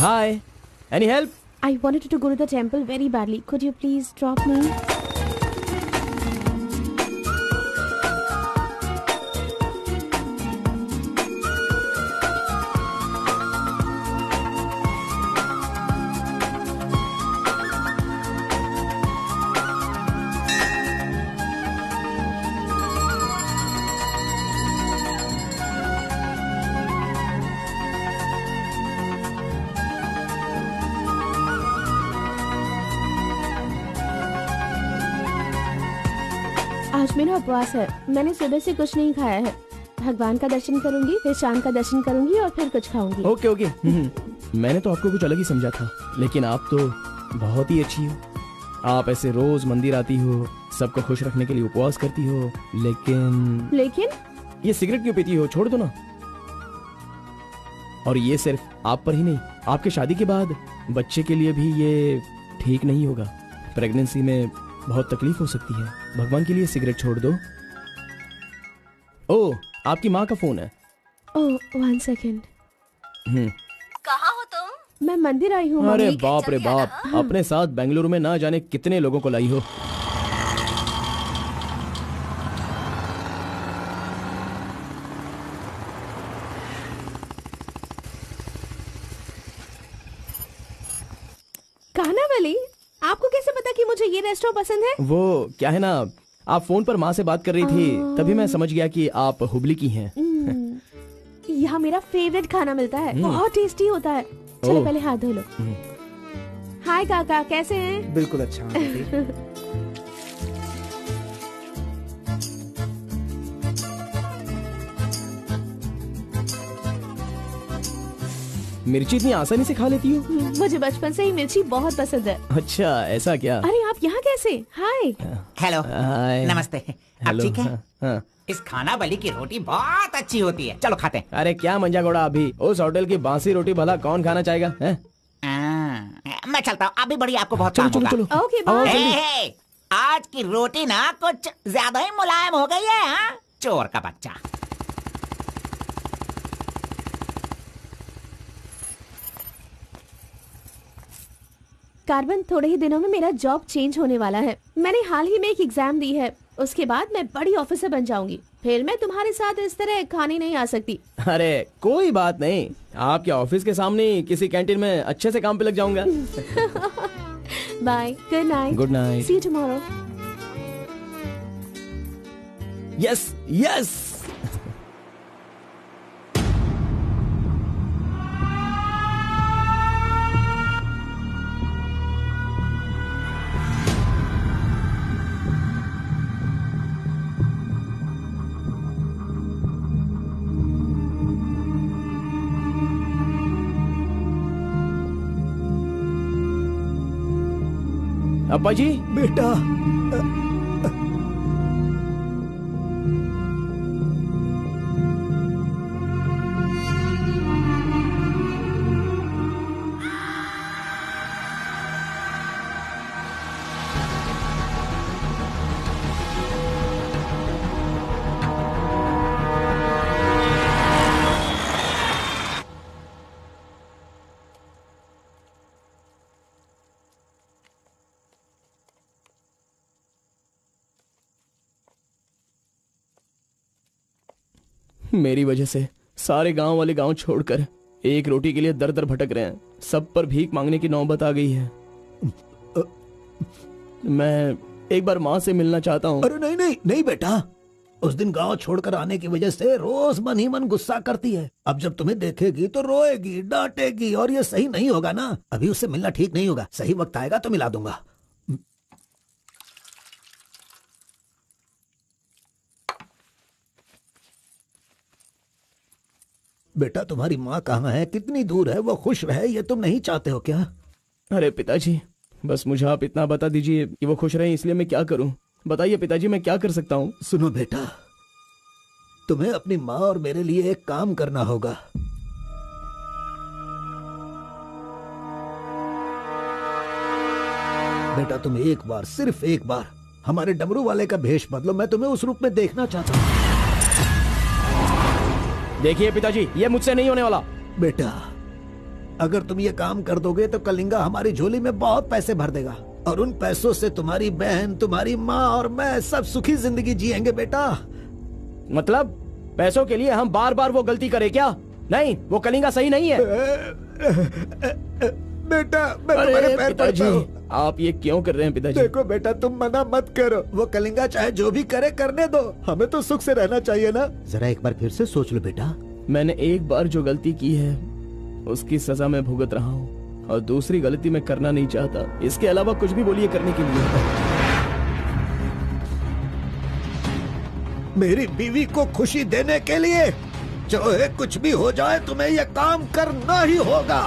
Hi, any help? I wanted to go to the temple very badly. Could you please drop me? आज मेरा उपवास है। मैंने सुबह से कुछ नहीं खाया है। भगवान का दर्शन करूंगी, फिर शाम का दर्शन करूंगी और फिर कुछ खाऊंगी। Okay okay. मैंने तो आपको कुछ अलग ही समझा था, लेकिन आप तो बहुत ही अच्छी हो। आप ऐसे रोज मंदिर आती हो, सबको खुश रखने के लिए उपवास करती हो, लेकिन ये सिगरेट क्यों पीती हो? छोड़ दो ना। और ये सिर्फ आप पर ही नहीं, आपके शादी के बाद बच्चे के लिए भी ये ठीक नहीं होगा। प्रेगनेंसी में बहुत तकलीफ हो सकती है। भगवान के लिए सिगरेट छोड़ दो। ओह, आपकी माँ का फोन है। ओह, 1 सेकेंड। कहाँ हो तुम? मैं मंदिर आई हूँ अरे मम्मी। बाप रे बाप, अपने साथ बेंगलुरु में ना जाने कितने लोगों को लाई हो। कानावली, आपको कैसे पता कि मुझे ये रेस्टोरेंट पसंद है? वो क्या है ना, आप फोन पर माँ से बात कर रही थी, तभी मैं समझ गया कि आप हुबली की हैं। यहाँ मेरा फेवरेट खाना मिलता है, बहुत टेस्टी होता है। चलो ओह। पहले हाथ धो लो। हाय काका, कैसे हैं? बिल्कुल अच्छा आंटी। मिर्ची इतनी आसानी से खा लेती हो? मुझे बचपन से ही मिर्ची बहुत पसंद है। अच्छा ऐसा क्या? अरे आप यहाँ कैसे? हाय। हेलो, हाय। नमस्ते। आप हेलो, ठीक है? हाँ, हाँ। इस खानावली की रोटी बहुत अच्छी होती है, चलो खाते हैं। अरे क्या मंजा घोड़ा, अभी उस होटल की बासी रोटी भला कौन खाना चाहेगा? हैं? मैं चलता हूँ, अभी बड़ी आपको बहुत चलो काम चलो होगा। चलो। ओके आओ, बाय। जल्दी। हे, आज की रोटी ना कुछ ज्यादा ही मुलायम हो गई है। हाँ? चोर का बच्चा। कार्बन, थोड़े ही दिनों में मेरा जॉब चेंज होने वाला है। मैंने हाल ही में एक एग्जाम दी है, उसके बाद मैं बड़ी ऑफिसर बन जाऊंगी। फिर मैं तुम्हारे साथ इस तरह खाने नहीं आ सकती। अरे कोई बात नहीं, आपके ऑफिस के सामने किसी कैंटीन में अच्छे से काम पे लग जाऊंगा। Bye, good night. Good night. See you tomorrow. Yes yes. अब्बा जी। बेटा, मेरी वजह से सारे गांव वाले गांव छोड़कर एक रोटी के लिए दर दर भटक रहे हैं। सब पर भीख मांगने की नौबत आ गई है। मैं एक बार माँ से मिलना चाहता हूँ। अरे नहीं नहीं नहीं बेटा, उस दिन गांव छोड़कर आने की वजह से रोज मन ही मन गुस्सा करती है। अब जब तुम्हें देखेगी तो रोएगी, डांटेगी, और ये सही नहीं होगा ना। अभी उससे मिलना ठीक नहीं होगा। सही वक्त आएगा तो मिला दूंगा। बेटा, तुम्हारी माँ कहाँ है? कितनी दूर है? वो खुश रहे, ये तुम नहीं चाहते हो क्या? अरे पिताजी, बस मुझे आप इतना बता दीजिए कि वो खुश रहे, इसलिए मैं क्या करूं? बताइए पिताजी, मैं क्या कर सकता हूं? सुनो बेटा, तुम्हें अपनी माँ और मेरे लिए एक काम करना होगा। बेटा, तुम एक बार, सिर्फ एक बार हमारे डमरू वाले का भेष बदलो। मैं तुम्हें उस रूप में देखना चाहता हूँ। देखिए पिताजी, ये मुझसे नहीं होने वाला। बेटा, अगर तुम ये काम कर दोगे तो कलिंगा हमारी झोली में बहुत पैसे भर देगा, और उन पैसों से तुम्हारी बहन, तुम्हारी माँ और मैं सब सुखी जिंदगी जिएंगे। बेटा, मतलब पैसों के लिए हम बार बार वो गलती करें क्या? नहीं, वो कलिंगा सही नहीं है। बेटा, मैं तुम्हारे पैर पिताजी, पड़ता हूँ। आप ये क्यों कर रहे हैं पिताजी? देखो बेटा, तुम मना मत करो। वो कलिंगा चाहे जो भी करे, करने दो। हमें तो सुख से रहना चाहिए ना। जरा एक बार फिर से सोच लो बेटा। मैंने एक बार जो गलती की है उसकी सजा मैं भुगत रहा हूँ, और दूसरी गलती मैं करना नहीं चाहता। इसके अलावा कुछ भी बोलिए करने के लिए। मेरी बीवी को खुशी देने के लिए चाहे कुछ भी हो जाए, तुम्हें यह काम करना ही होगा।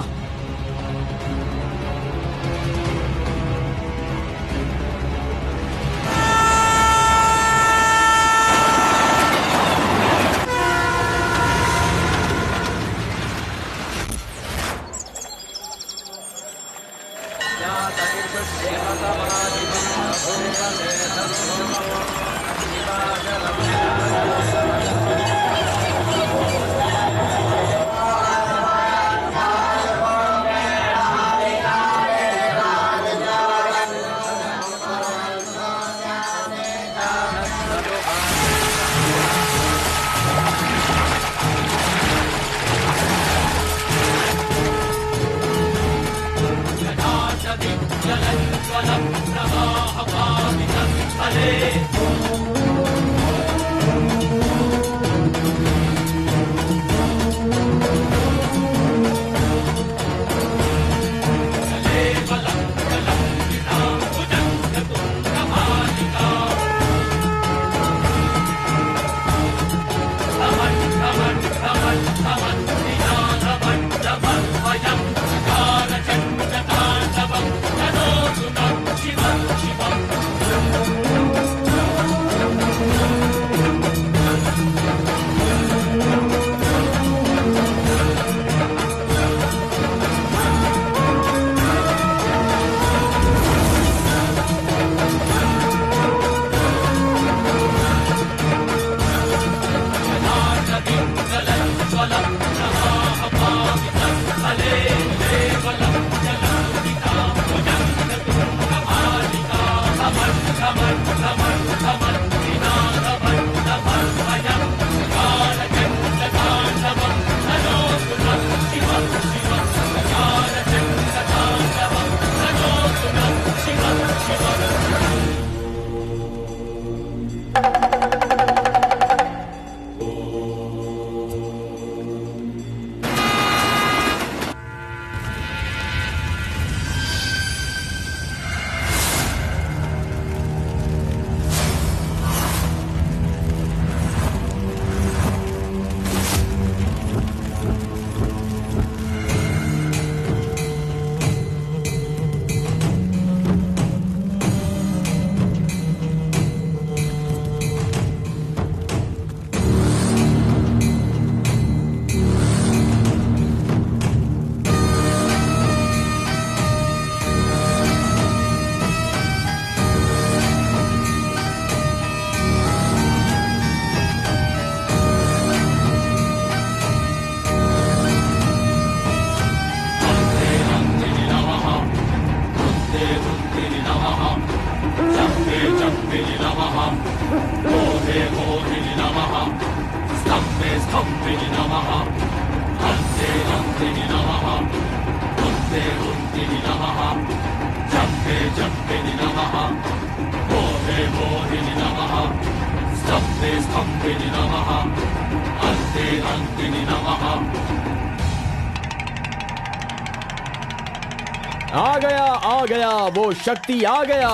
आ गया वो शक्ति, आ गया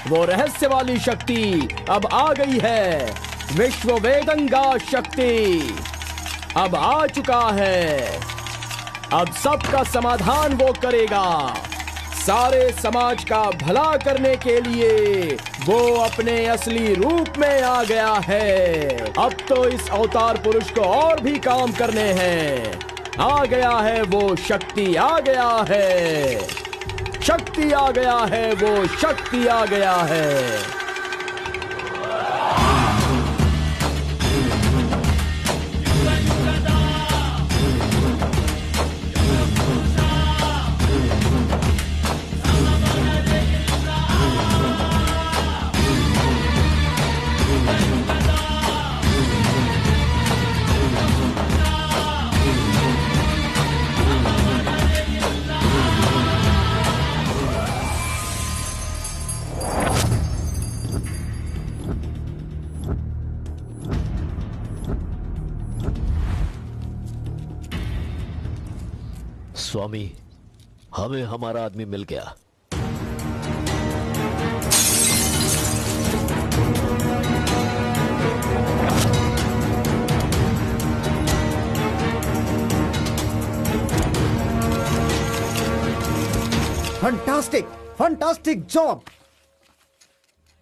वो रहस्य वाली शक्ति, अब आ गई है विश्व वेदंगा शक्ति, अब आ चुका है। अब सबका समाधान वो करेगा, सारे समाज का भला करने के लिए वो अपने असली रूप में आ गया है। अब तो इस अवतार पुरुष को और भी काम करने हैं। आ गया है वो शक्ति, आ गया है शक्ति, आ गया है वो शक्ति, आ गया है। स्वामी, हमें हमारा आदमी मिल गया। Fantastic job.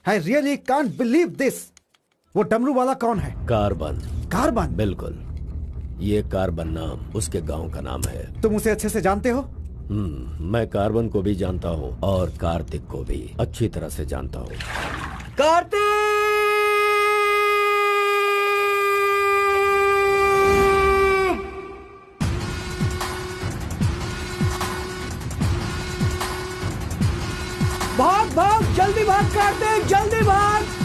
I really can't believe this. वो डमरू वाला कौन है? कार्बन। कार्बन? बिल्कुल, ये कार्बन नाम उसके गांव का नाम है। तुम उसे अच्छे से जानते हो? मैं कार्बन को भी जानता हूँ और कार्तिक को भी अच्छी तरह से जानता हूँ। कार्तिक! भाग भाग, जल्दी भाग कार्तिक, जल्दी भाग।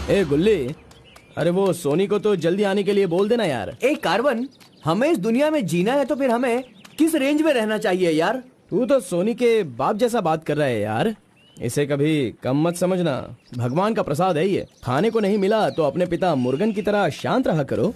ए गुल्ली, अरे वो सोनी को तो जल्दी आने के लिए बोल देना यार। ए कार्बन, हमें इस दुनिया में जीना है तो फिर हमें किस रेंज में रहना चाहिए यार? तू तो सोनी के बाप जैसा बात कर रहा है यार। इसे कभी कम मत समझना, भगवान का प्रसाद है ये। खाने को नहीं मिला तो अपने पिता मुर्गन की तरह शांत रहा करो।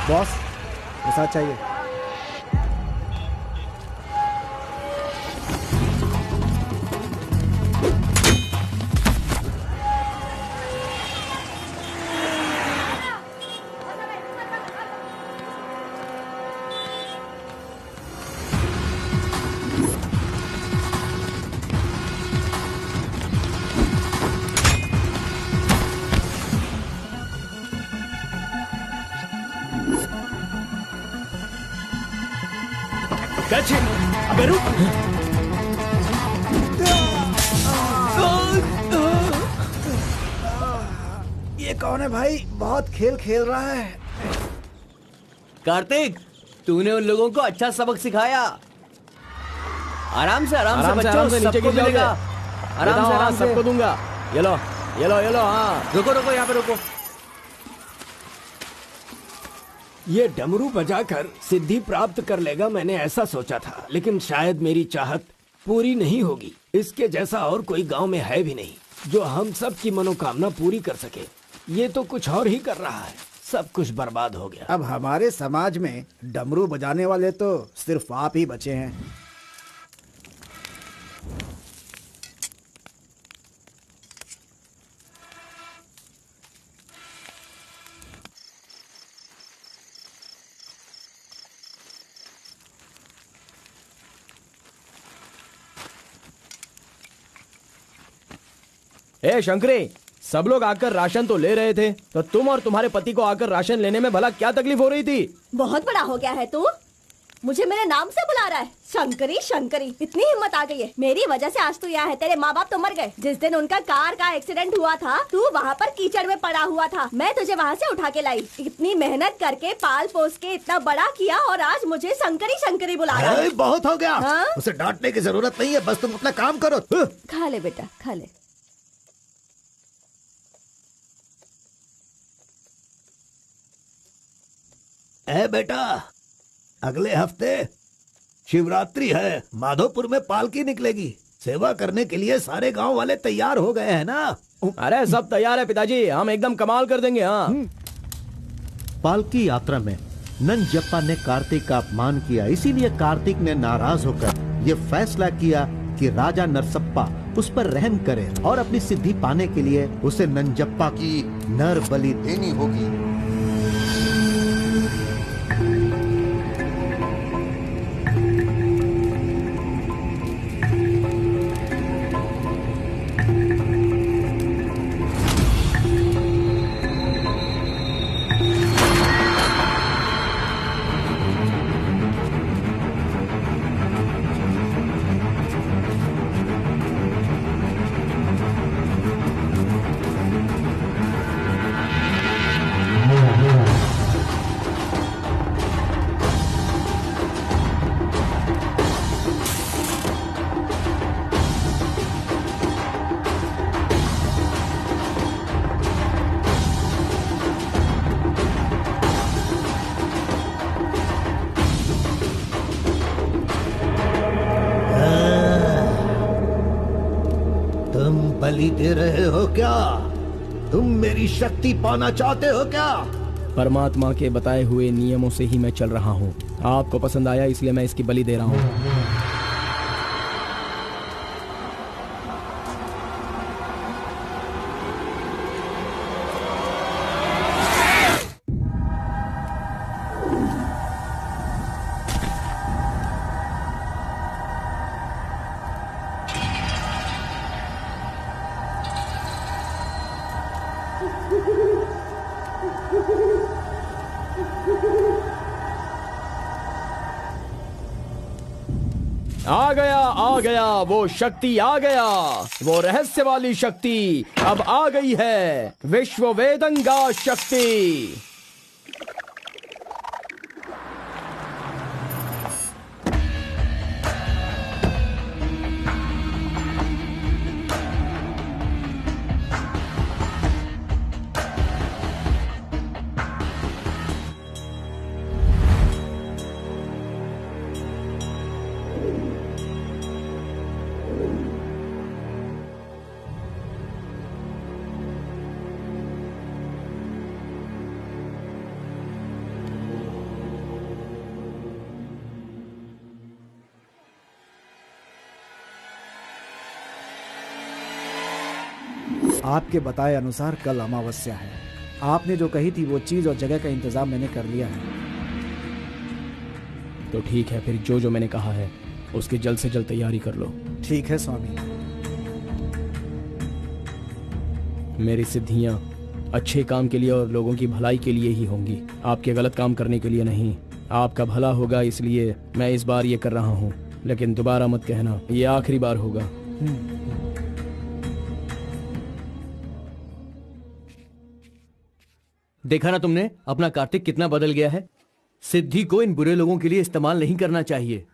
बॉस, ऐसा चाहिए। अबे रुक! ये कौन है भाई? बहुत खेल खेल रहा है। कार्तिक, तूने उन लोगों को अच्छा सबक सिखाया। आराम से बच्चों, नीचे सबको गिर मिलेगा। जाओगे। आराम से सबको दूंगा। ये लो, ये लो, ये लो। हाँ, रुको रुको, यहाँ पे रुको। ये डमरू बजाकर सिद्धि प्राप्त कर लेगा, मैंने ऐसा सोचा था, लेकिन शायद मेरी चाहत पूरी नहीं होगी। इसके जैसा और कोई गांव में है भी नहीं जो हम सब की मनोकामना पूरी कर सके। ये तो कुछ और ही कर रहा है, सब कुछ बर्बाद हो गया। अब हमारे समाज में डमरू बजाने वाले तो सिर्फ आप ही बचे हैं। ए शंकरी, सब लोग आकर राशन तो ले रहे थे, तो तुम और तुम्हारे पति को आकर राशन लेने में भला क्या तकलीफ हो रही थी? बहुत बड़ा हो गया है तू, मुझे मेरे नाम से बुला रहा है। शंकरी शंकरी, इतनी हिम्मत आ गई है। मेरी वजह से आज तू यहाँ है। तेरे माँ बाप तो मर गए। जिस दिन उनका कार का एक्सीडेंट हुआ था, तू वहाँ पर कीचड़ में पड़ा हुआ था। मैं तुझे वहाँ से उठा के लाई। इतनी मेहनत करके पाल पोस के इतना बड़ा किया, और आज मुझे शंकरी शंकरी बुला रहा है। बहुत हो गया। हाँ? उसे डांटने की जरूरत नहीं है, बस तुम अपना काम करो। खा ले बेटा, खा ले। ए बेटा, अगले हफ्ते शिवरात्रि है, माधोपुर में पालकी निकलेगी। सेवा करने के लिए सारे गांव वाले तैयार हो गए हैं ना? अरे सब तैयार है पिताजी, हम एकदम कमाल कर देंगे। हाँ। पालकी यात्रा में नंजप्पा ने कार्तिक का अपमान किया, इसीलिए कार्तिक ने नाराज होकर ये फैसला किया कि राजा नरसप्पा उस पर रहम करे और अपनी सिद्धि पाने के लिए उसे नंजप्पा की नर बलि देनी होगी। बलि दे रहे हो क्या? तुम मेरी शक्ति पाना चाहते हो क्या? परमात्मा के बताए हुए नियमों से ही मैं चल रहा हूँ। आपको पसंद आया इसलिए मैं इसकी बलि दे रहा हूँ। आ गया वो शक्ति, आ गया वो रहस्य वाली शक्ति, अब आ गई है विश्व वेदंगा शक्ति। आपके बताए अनुसार कल अमावस्या है। आपने जो कही थी वो चीज और जगह का इंतजाम मैंने कर लिया है। तो ठीक है, फिर जो जो मैंने कहा है उसकी जल्द से जल्द तैयारी कर लो। ठीक है स्वामी। मेरी सिद्धियां अच्छे काम के लिए और लोगों की भलाई के लिए ही होंगी, आपके गलत काम करने के लिए नहीं। आपका भला होगा इसलिए मैं इस बार ये कर रहा हूँ, लेकिन दोबारा मत कहना, ये आखिरी बार होगा। देखा ना तुमने, अपना कार्तिक कितना बदल गया है। सिद्धि को इन बुरे लोगों के लिए इस्तेमाल नहीं करना चाहिए।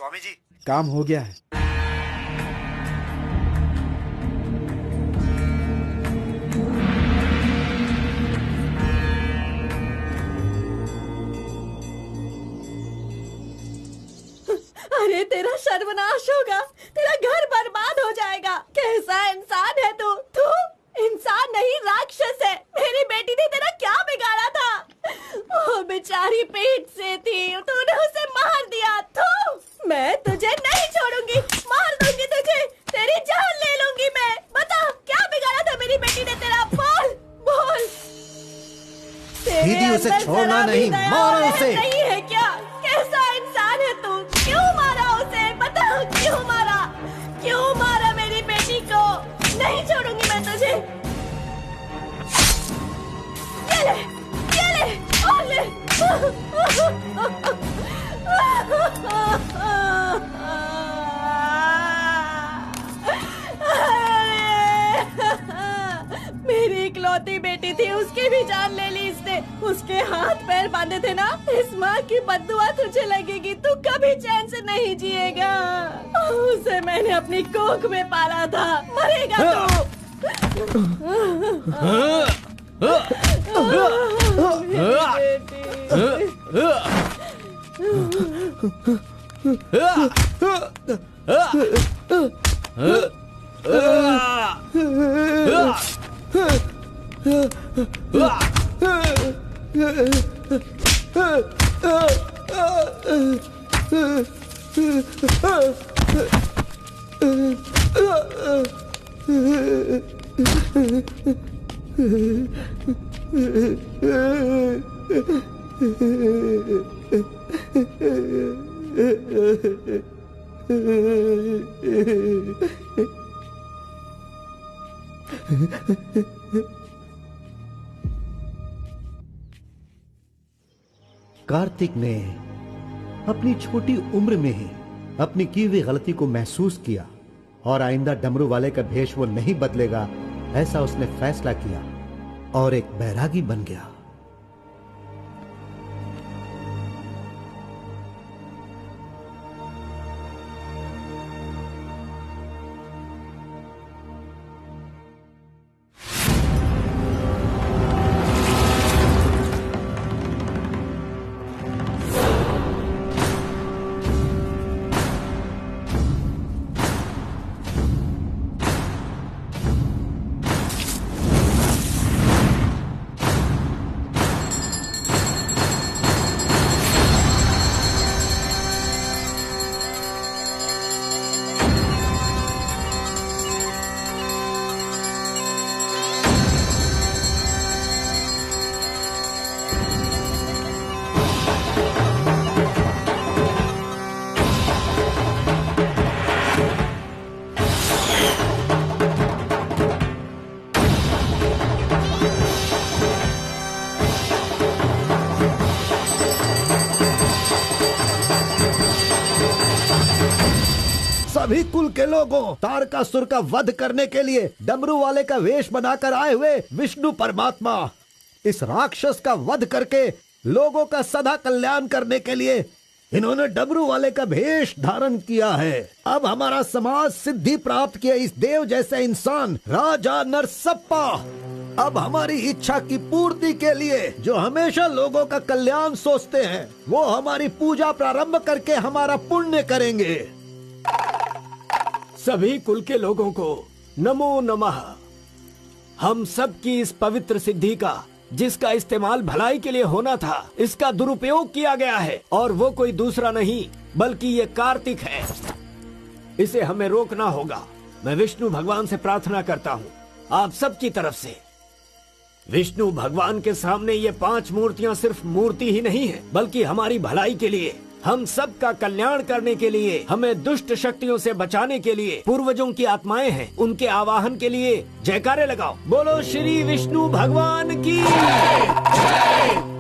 स्वामी जी, काम हो गया है। अरे तेरा सर्वनाश होगा, तेरा घर बर्बाद हो जाएगा। कैसा इंसान है तू? तू इंसान नहीं, राक्षस है। मेरी बेटी ने तेरा क्या बिगाड़ा था? वो बेचारी पेट से थी, तूने उसे मार दिया। तू, मैं तुझे नहीं छोड़ूंगी, मार दूंगी तुझे, तेरी जान ले लूंगी मैं। बता क्या बिगाड़ा था मेरी बेटी ने तेरा? बोल बोल। दीदी उसे छोड़ना नहीं, मारो उसे। नहीं है क्या? कैसा इंसान है तू? क्यों मारा उसे? बता क्यों मारा? क्यों मारा मेरी बेटी को? नहीं छोड़ूंगी मैं तुझे। ये ले और ले। मेरी इकलौती बेटी थी, उसकी भी जान ले ली इसने। उसके हाथ पैर बांधे थे ना, इस माँ की बद्दुआ तुझे लगेगी, तू कभी चैन से नहीं जिएगा। उसे मैंने अपनी कोख में पाला था, मरेगा तू। कार्तिक ने अपनी छोटी उम्र में ही अपनी की हुई गलती को महसूस किया और आइंदा डमरू वाले का भेष वो नहीं बदलेगा, ऐसा उसने फैसला किया और एक बैरागी बन गया। सभी कुल के लोगों, तारकासुर का वध करने के लिए डमरू वाले का वेश बनाकर आए हुए विष्णु परमात्मा इस राक्षस का वध करके लोगों का सदा कल्याण करने के लिए इन्होंने डमरू वाले का भेष धारण किया है। अब हमारा समाज सिद्धि प्राप्त किया इस देव जैसे इंसान राजा नरसप्पा अब हमारी इच्छा की पूर्ति के लिए जो हमेशा लोगों का कल्याण सोचते हैं, वो हमारी पूजा प्रारंभ करके हमारा पुण्य करेंगे। सभी कुल के लोगों को नमो नमः। हम सब की इस पवित्र सिद्धि का, जिसका इस्तेमाल भलाई के लिए होना था, इसका दुरुपयोग किया गया है और वो कोई दूसरा नहीं बल्कि ये कार्तिक है। इसे हमें रोकना होगा। मैं विष्णु भगवान से प्रार्थना करता हूँ आप सब की तरफ से। विष्णु भगवान के सामने ये 5 मूर्तियाँ सिर्फ मूर्ति ही नहीं है, बल्कि हमारी भलाई के लिए, हम सब का कल्याण करने के लिए, हमें दुष्ट शक्तियों से बचाने के लिए, पूर्वजों की आत्माएं हैं, उनके आवाहन के लिए जयकारे लगाओ। बोलो श्री विष्णु भगवान की।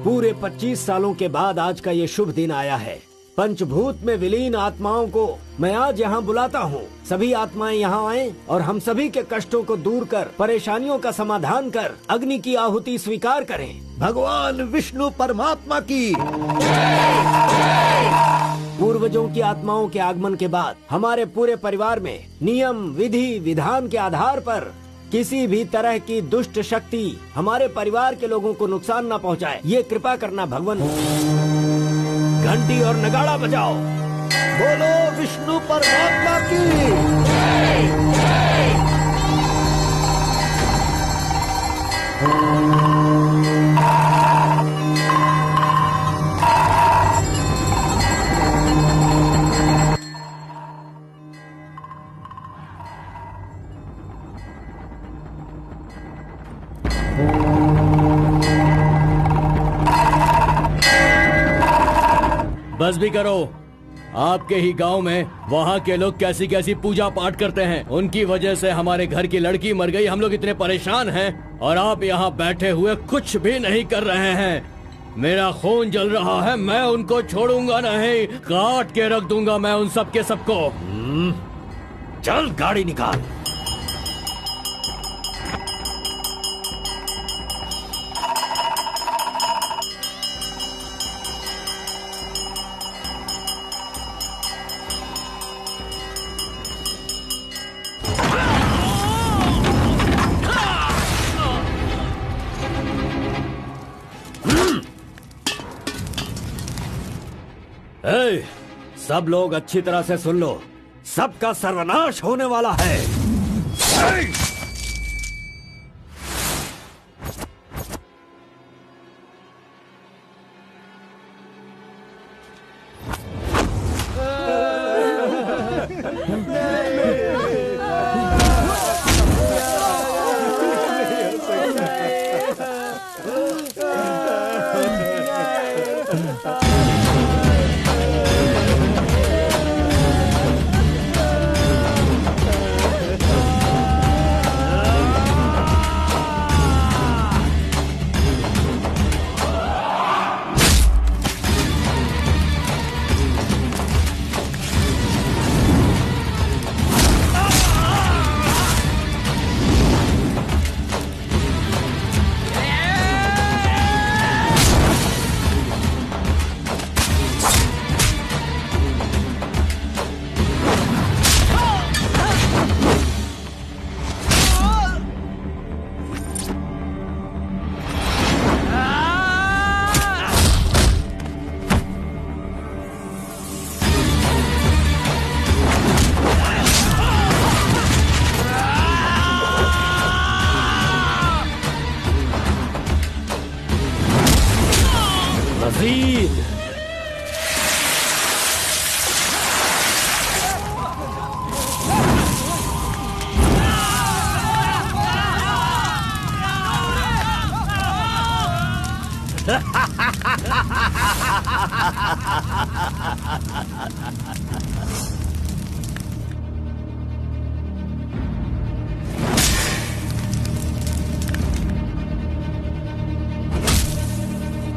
पूरे 25 सालों के बाद आज का ये शुभ दिन आया है। पंचभूत में विलीन आत्माओं को मैं आज यहाँ बुलाता हूँ। सभी आत्माएं यहाँ आएं और हम सभी के कष्टों को दूर कर, परेशानियों का समाधान कर, अग्नि की आहुति स्वीकार करें। भगवान विष्णु परमात्मा की। पूर्व पूर्वजों की आत्माओं के आगमन के बाद हमारे पूरे परिवार में नियम, विधि, विधान के आधार पर किसी भी तरह की दुष्ट शक्ति हमारे परिवार के लोगों को नुकसान न पहुंचाए, ये कृपा करना भगवान। घंटी और नगाड़ा बजाओ। बोलो विष्णु परमात्मा की। बस भी करो। आपके ही गांव में वहाँ के लोग कैसी कैसी पूजा पाठ करते हैं। उनकी वजह से हमारे घर की लड़की मर गई। हम लोग इतने परेशान हैं और आप यहाँ बैठे हुए कुछ भी नहीं कर रहे हैं। मेरा खून जल रहा है, मैं उनको छोड़ूंगा नहीं, काट के रख दूंगा मैं उन सब के सबको। चल गाड़ी निकाल। ए, सब लोग अच्छी तरह से सुन लो, सबका सर्वनाश होने वाला है।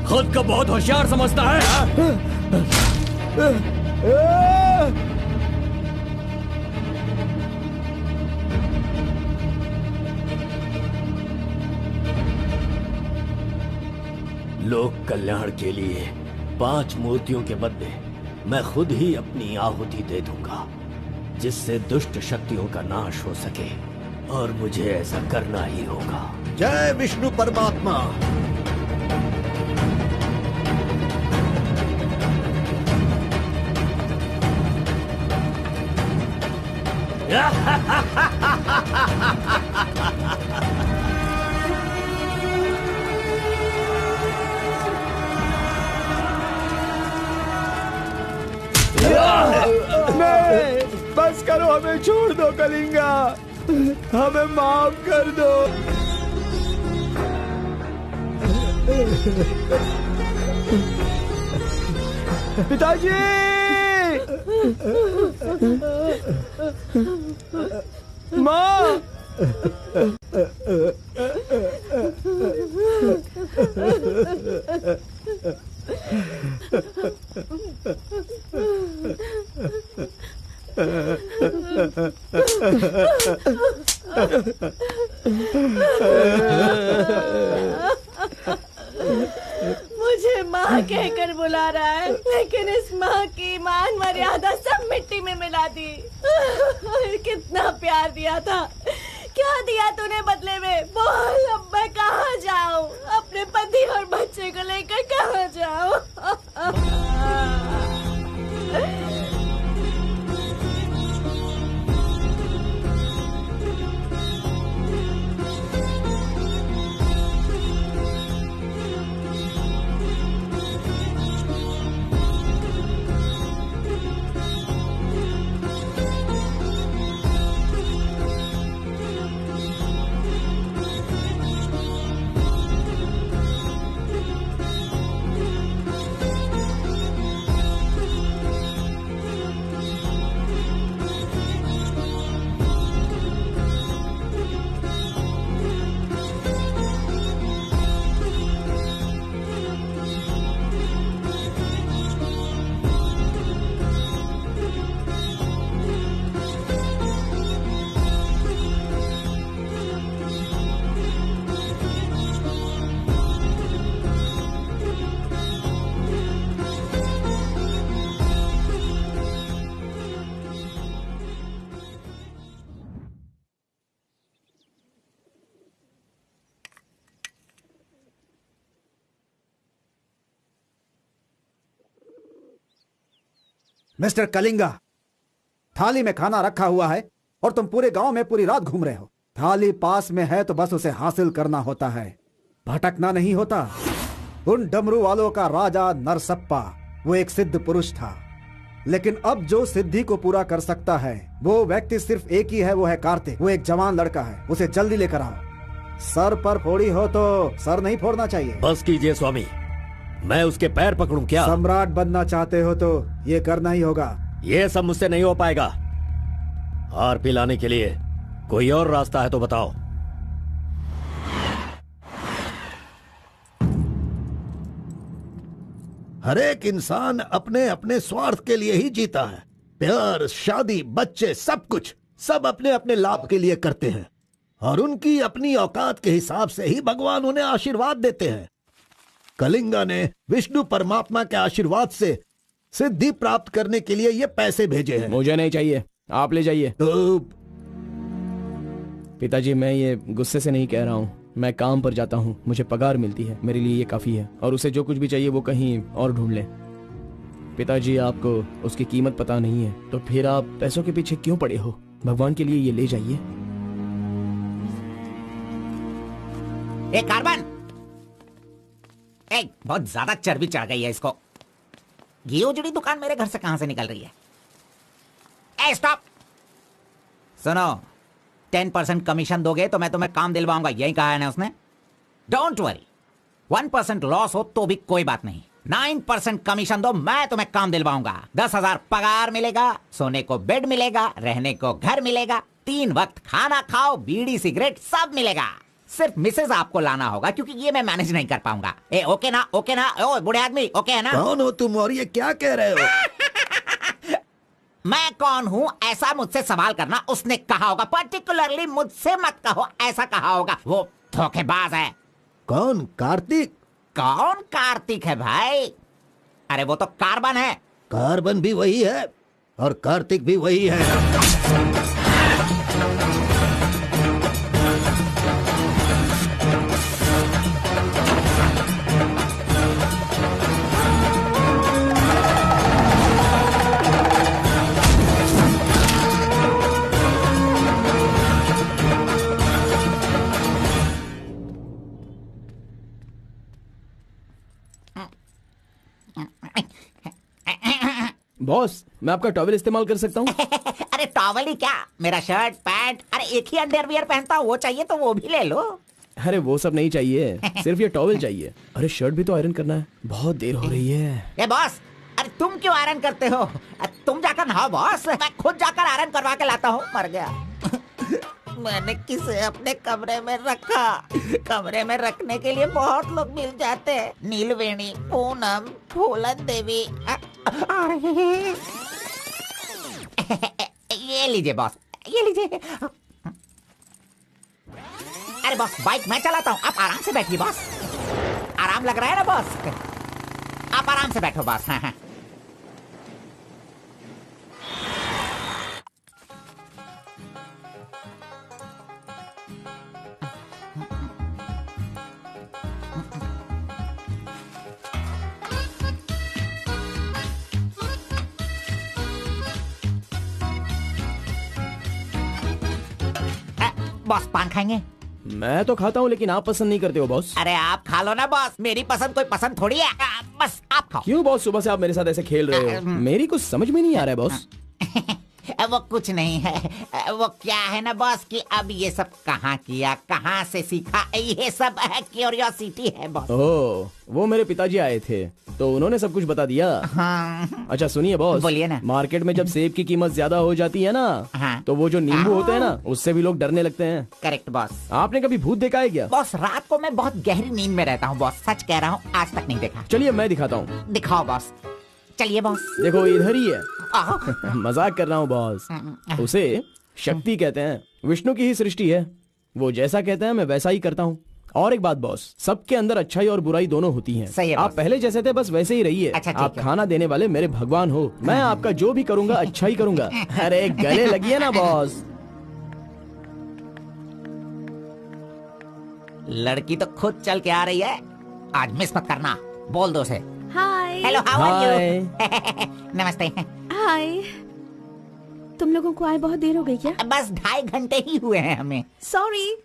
खुद को बहुत होशियार समझता है। लोक कल्याण के लिए 5 मूर्तियों के बदले मैं खुद ही अपनी आहुति दे दूंगा, जिससे दुष्ट शक्तियों का नाश हो सके, और मुझे ऐसा करना ही होगा। जय विष्णु परमात्मा। नहीं, बस करो, हमें छोड़ दो कलिंगा, हमें माफ कर दो। पिताजी! माँ! मुझे माँ कहकर बुला रहा है, लेकिन इस माँ की मान मर्यादा सब मिट्टी में मिला दी। कितना प्यार दिया था, क्या दिया तूने बदले में? बोल, अब मैं कहाँ जाऊँ? अपने पति और बच्चे को लेकर कहाँ जाऊँ? मिस्टर कलिंगा, थाली में खाना रखा हुआ है और तुम पूरे गांव में पूरी रात घूम रहे हो। थाली पास में है तो बस उसे हासिल करना होता है, भटकना नहीं होता। उन डमरू वालों का राजा नरसप्पा वो एक सिद्ध पुरुष था, लेकिन अब जो सिद्धि को पूरा कर सकता है वो व्यक्ति सिर्फ एक ही है, वो है कार्तिक। वो एक जवान लड़का है, उसे जल्दी लेकर आओ। सर पर फोड़ी हो तो सर नहीं फोड़ना चाहिए। बस कीजिए स्वामी, मैं उसके पैर पकड़ूं क्या? सम्राट बनना चाहते हो तो ये करना ही होगा। ये सब मुझसे नहीं हो पाएगा। हार पिलाने के लिए कोई और रास्ता है तो बताओ। हर एक इंसान अपने अपने स्वार्थ के लिए ही जीता है। प्यार, शादी, बच्चे, सब कुछ सब अपने अपने लाभ के लिए करते हैं और उनकी अपनी औकात के हिसाब से ही भगवान उन्हें आशीर्वाद देते हैं। कलिंगा ने विष्णु परमात्मा के आशीर्वाद से सिद्धि प्राप्त करने के लिए ये पैसे भेजे हैं। मुझे नहीं चाहिए, आप ले जाइए। तो पिताजी, मैं ये गुस्से से नहीं कह रहा हूँ, मैं काम पर जाता हूँ, मुझे पगार मिलती है, मेरे लिए ये काफी है। और उसे जो कुछ भी चाहिए वो कहीं और ढूंढ ले। पिताजी, आपको उसकी कीमत पता नहीं है तो फिर आप पैसों के पीछे क्यों पड़े हो? भगवान के लिए ये ले जाइए। एक कार्बन, एक बहुत ज्यादा चर्बी चढ़ गई है इसको। ये उजड़ी दुकान मेरे घर से कहां से निकल रही है? ए स्टॉप, सुनो, 10% कमीशन दोगे तो मैं तुम्हें काम दिलवाऊंगा, यही कहा है ना उसने। डोंट वरी, 1% लॉस हो तो भी कोई बात नहीं, 9% कमीशन दो, मैं तुम्हें काम दिलवाऊंगा। 10,000 पगार मिलेगा, सोने को बेड मिलेगा, रहने को घर मिलेगा, 3 वक्त खाना खाओ, बीड़ी सिगरेट सब मिलेगा। सिर्फ मिसेज आपको लाना होगा क्योंकि ये मैं मैनेज नहीं कर पाऊंगा। ए ओके ना? ओके ना? ओ बूढ़े आदमी, ओके है ना? कौन हो तुम और ये क्या कह रहे हो? मैं कौन हूँ ऐसा मुझसे सवाल करना उसने कहा होगा। पर्टिकुलरली मुझसे मत कहो, ऐसा कहा होगा। वो धोखेबाज है। कौन? कार्तिक? कौन कार्तिक है भाई? अरे वो तो कार्बन है। कार्बन भी वही है और कार्तिक भी वही है। बॉस, मैं आपका टॉवल इस्तेमाल कर सकता हूँ? अरे टॉवल ही क्या, मेरा शर्ट पैंट, अरे एक ही अंडरवियर पहनता हूँ, वो चाहिए तो वो भी ले लो। अरे वो सब नहीं चाहिए, सिर्फ ये टॉवल चाहिए। अरे शर्ट भी तो आयरन करना है, बहुत देर हो रही है। ए बॉस, अरे तुम क्यों आयरन करते हो? तुम जाकर नहाओ बॉस, मैं खुद जाकर आयरन करवा के लाता हूँ। मर गया। मैंने किसे अपने कमरे में रखा? कमरे में रखने के लिए बहुत लोग मिल जाते हैं। नीलवेणी, पूनम, फूलन देवी। ये लीजिए बॉस, ये लीजिए। अरे बॉस, बाइक मैं चलाता हूँ, आप आराम से बैठिए बॉस। आराम लग रहा है ना बॉस? आप आराम से बैठो बॉस। हाँ हाँ। बॉस पान खाएंगे? मैं तो खाता हूँ लेकिन आप पसंद नहीं करते हो बॉस। अरे आप खा लो ना बॉस, मेरी पसंद कोई पसंद थोड़ी है। बस आप खाओ। क्यों बॉस, सुबह से आप मेरे साथ ऐसे खेल रहे हो? मेरी कुछ समझ में नहीं आ रहा है बॉस। वो कुछ नहीं है, वो क्या है ना बॉस कि अब ये सब कहाँ किया, कहाँ से सीखा, ये सब क्यूरियोसिटी है बॉस। ओह, वो मेरे पिताजी आए थे तो उन्होंने सब कुछ बता दिया। हाँ। अच्छा सुनिए बॉस, बोलिए ना। मार्केट में जब सेब की कीमत ज्यादा हो जाती है ना, हाँ। तो वो जो नींबू होते हैं ना, उससे भी लोग डरने लगते हैं। Correct boss. आपने कभी भूत देखा है क्या? बॉस रात को मैं बहुत गहरी नींद में रहता हूँ बॉस, सच कह रहा हूँ, आज तक नहीं देखा। चलिए मैं दिखाता हूँ। दिखाओ बॉस। चलिए बॉस। देखो इधर ही है। आह। मजाक कर रहा हूँ बॉस। उसे शक्ति कहते हैं, विष्णु की ही सृष्टि है। वो जैसा कहते हैं मैं वैसा ही करता हूँ। और एक बात बॉस, सबके अंदर अच्छाई और बुराई दोनों होती हैं। सही है आप बॉस। पहले जैसे थे बस वैसे ही रहिए। अच्छा, ठीक आप है। खाना देने वाले मेरे भगवान हो। मैं आपका जो भी करूँगा अच्छा ही करूँगा। अरे गले लगिए ना बॉस। लड़की तो खुद चल के आ रही है, आज मिस मत करना। बोल दो उसे। Hi. Hello, how are hi. You? नमस्ते। हाय। तुम लोगों को आए बहुत देर हो गई क्या? बस 2.5 घंटे ही हुए हैं हमें, सॉरी,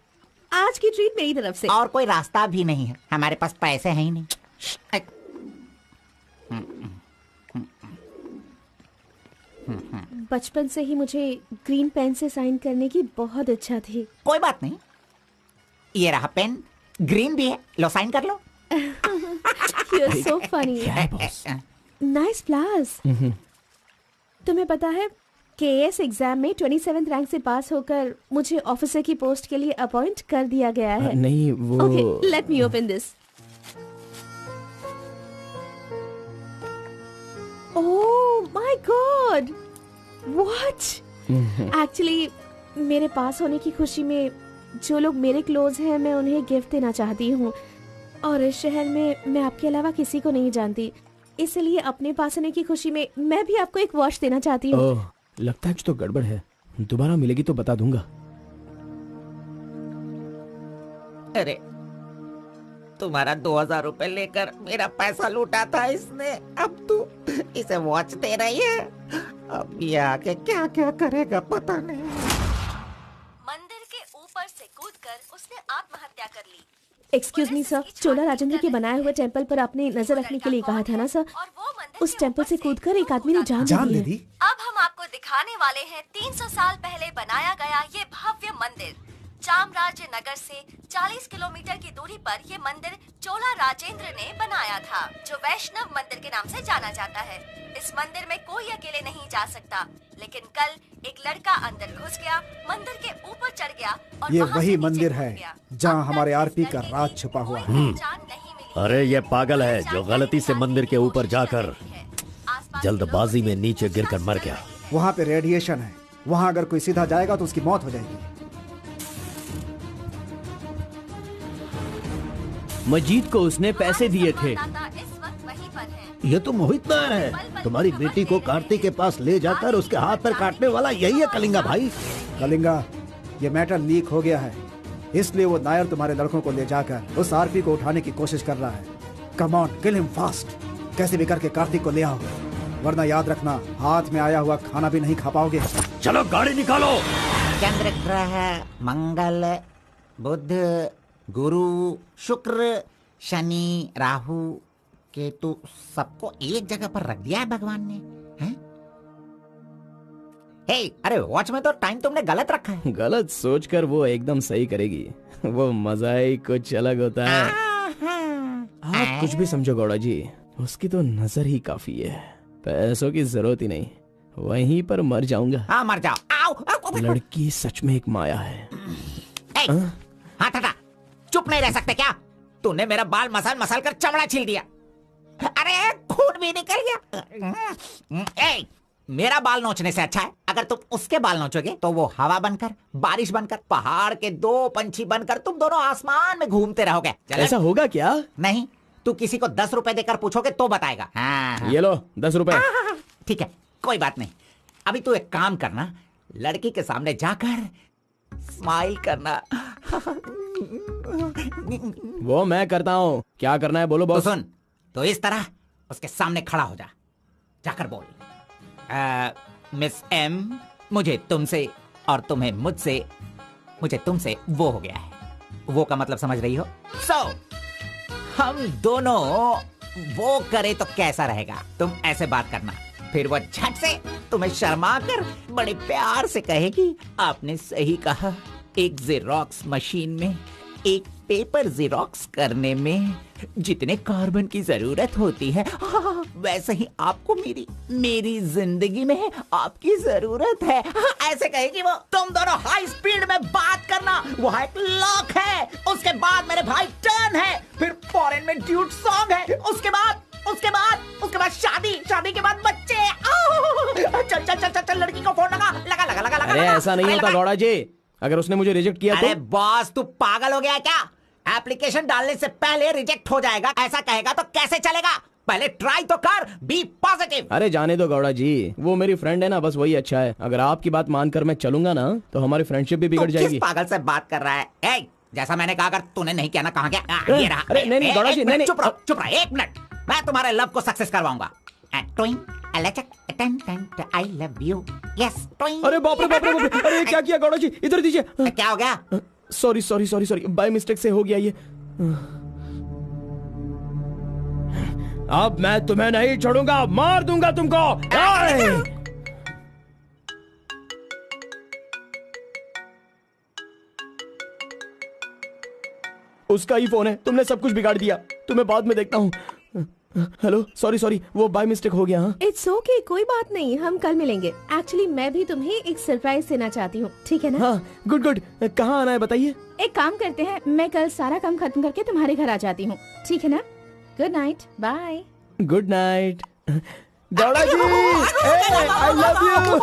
आज की ट्रीट मेरी तरफ से। और कोई रास्ता भी नहीं है, हमारे पास पैसे हैं ही नहीं। बचपन से ही मुझे ग्रीन पेन से साइन करने की बहुत इच्छा थी। कोई बात नहीं, ये रहा पेन, ग्रीन भी है, लो साइन कर लो। You're so funny. क्या है बॉस? Nice flowers. तुम्हें पता है केएस एग्जाम में 27th रैंक से पास होकर मुझे ऑफिसर की पोस्ट के लिए अपॉइंट कर दिया गया है। नहीं वो Okay, let me open this. Oh my God! What? Actually, मेरे पास होने की खुशी में जो लोग मेरे क्लोज हैं मैं उन्हें गिफ्ट देना चाहती हूँ, और इस शहर में मैं आपके अलावा किसी को नहीं जानती, इसलिए अपने पास होने की खुशी में मैं भी आपको एक वॉच देना चाहती हूँ। ओह, लगता है कुछ तो गड़बड़ है। दोबारा मिलेगी तो बता दूंगा। अरे तुम्हारा 2000 रुपए लेकर मेरा पैसा लूटा था इसने, अब तू इसे वॉच दे रही है। अब ये आके क्या क्या करेगा पता नहीं। मंदिर के ऊपर से कूदकर उसने आत्महत्या कर ली। एक्सक्यूज मी सर, चोला राजेंद्र के बनाए हुए टेम्पल पर आपने नजर रखने के लिए कहा था ना सर? और वो मंदिर उस टेम्पल से कूदकर एक आदमी ने जान जान ली ले है। दी। अब हम आपको दिखाने वाले हैं 300 साल पहले बनाया गया ये भव्य मंदिर। चामराज नगर से 40 किलोमीटर की दूरी पर ये मंदिर चोला राजेंद्र ने बनाया था, जो वैष्णव मंदिर के नाम से जाना जाता है। इस मंदिर में कोई अकेले नहीं जा सकता, लेकिन कल एक लड़का अंदर घुस गया, मंदिर के ऊपर चढ़ गया और ये वहां वही से नीचे मंदिर कूद है गया। जहाँ अब तक हमारे इस आरपी का लड़के राज की छुपा हुआ कोई है। पहचान नहीं मिली। अरे ये पागल है जो गलती से मंदिर के ऊपर जाकर जल्दबाजी में नीचे गिरकर मर गया। वहाँ पे रेडिएशन है, वहाँ अगर कोई सीधा जाएगा तो उसकी मौत हो जाएगी। मजीद को उसने पैसे दिए थे। इस वक्त वहीं पर है। ये तो मोहित नायर है। तुम्हारी बेटी को कार्तिक के पास ले जाकर उसके हाथ पर काटने वाला यही है कलिंगा भाई। कलिंगा, ये मैटर लीक हो गया है, इसलिए वो नायर तुम्हारे लड़कों को ले जाकर उस आरपी को उठाने की कोशिश कर रहा है। Come on, kill him fast. कैसे भी करके कार्तिक को ले आओ, वरना याद रखना हाथ में आया हुआ खाना भी नहीं खा पाओगे। चलो गाड़ी निकालो। चंद्र ग्रह, मंगल, बुध, गुरु, शुक्र, शनि, राहु, केतु, सबको एक जगह पर रख दिया है भगवान ने, हैं? हे, अरे वॉच में तो टाइम तुमने गलत रखा है। गलत सोचकर वो एकदम सही करेगी। वो मजा ही कुछ अलग होता है। आप कुछ भी समझो गौड़ा जी, उसकी तो नजर ही काफी है। पैसों की जरूरत ही नहीं, वहीं पर मर जाऊंगा। हाँ मर जाओ। आओ, आओ, आओ। लड़की सच में एक माया है। हे, हाथ हटा, चुप नहीं रह सकते क्या? तूने मेरा बाल मसल मसल कर चमड़ा छील दिया। अरे खून भी निकल गया। ए, मेरा बाल नोचने से अच्छा है अगर तुम उसके बाल नोचोगे तो वो हवा बनकर, बारिश बनकर, पहाड़ के 2 पंछी बनकर तुम दोनों आसमान में घूमते रहोगे। चलो। ऐसा होगा क्या? नहीं, तू किसी को 10 रुपए देकर पूछोगे तो बताएगा। हाँ। ये लो 10 रुपए। ठीक है, कोई बात नहीं। अभी तू एक काम करना, लड़की के सामने जाकर स्माइल करना। वो मैं करता हूँ, क्या करना है बोलो तो बॉस। सुन, तो इस तरह उसके सामने खड़ा हो जा, जाकर बोल, मिस एम, मुझे तुमसे और तुम्हें मुझसे, मुझे तुमसे वो हो गया है। वो का मतलब समझ रही हो? हम दोनों वो करे तो कैसा रहेगा? तुम ऐसे बात करना, फिर वो झट से तुम्हें शर्मा कर बड़े प्यार से कहेगी, आपने सही कहा, एक जेरोक्स मशीन में एक पेपर जेरोक्स करने में जितने कार्बन की जरूरत होती है, वैसे ही आपको मेरी जिंदगी में आपकी जरूरत है। ऐसे कहेगी वो। तुम दोनों हाई स्पीड में बात करना, वहाँ एक लॉक है, उसके बाद मेरे भाई टर्न है, फिर फॉरेन में ड्यूट सॉन्ग है, उसके बाद शादी के बाद बच्चे। चल लड़की को फोन लगा। अरे ऐसा नहीं होता गौड़ा जी, अगर उसने मुझे रिजेक्ट किया अरे तो? बॉस, तू पागल हो गया क्या? एप्लीकेशन डालने से पहले रिजेक्ट हो जाएगा, ऐसा कहेगा तो कैसे चलेगा? पहले ट्राई तो कर, बी पॉजिटिव। अरे जाने दो गौड़ा जी, वो मेरी फ्रेंड है ना, बस वही अच्छा है। अगर आपकी बात मानकर मैं चलूंगा ना तो हमारी फ्रेंडशिप भी बिगड़ जाएगी। किस पागल से बात कर रहा है? जैसा मैंने कहा, अगर तूने नहीं किया ना, कहाँ गया? ये रहा। अरे नहीं गौड़ा जी, नहीं। चुप रहा, 1 मिनट, मैं तुम्हारे लव को सक्सेस करवाऊंगा। I love you. Yes. अरे बाप रे, अरे क्या किया गौड़ा जी, इधर दीजिए। क्या हो गया? सॉरी, बाय मिस्टेक से हो गया ये। अब मैं तुम्हें नहीं छोड़ूंगा, मार दूंगा तुमको। उसका ही फोन है, तुमने सब कुछ बिगाड़ दिया। तुम्हें बाद में देखता हूँ। हेलो, सॉरी, वो बाय मिस्टेक हो गया। हाँ, इट्स ओके, कोई बात नहीं, हम कल मिलेंगे। एक्चुअली मैं भी तुम्हें एक सरप्राइज देना चाहती हूँ, ठीक है ना? हाँ, गुड। कहाँ आना है बताइए? एक काम करते हैं, मैं कल सारा काम खत्म करके तुम्हारे घर आ जाती हूँ, ठीक है ना? Good night, bye. Good night Gowda ji, I love you.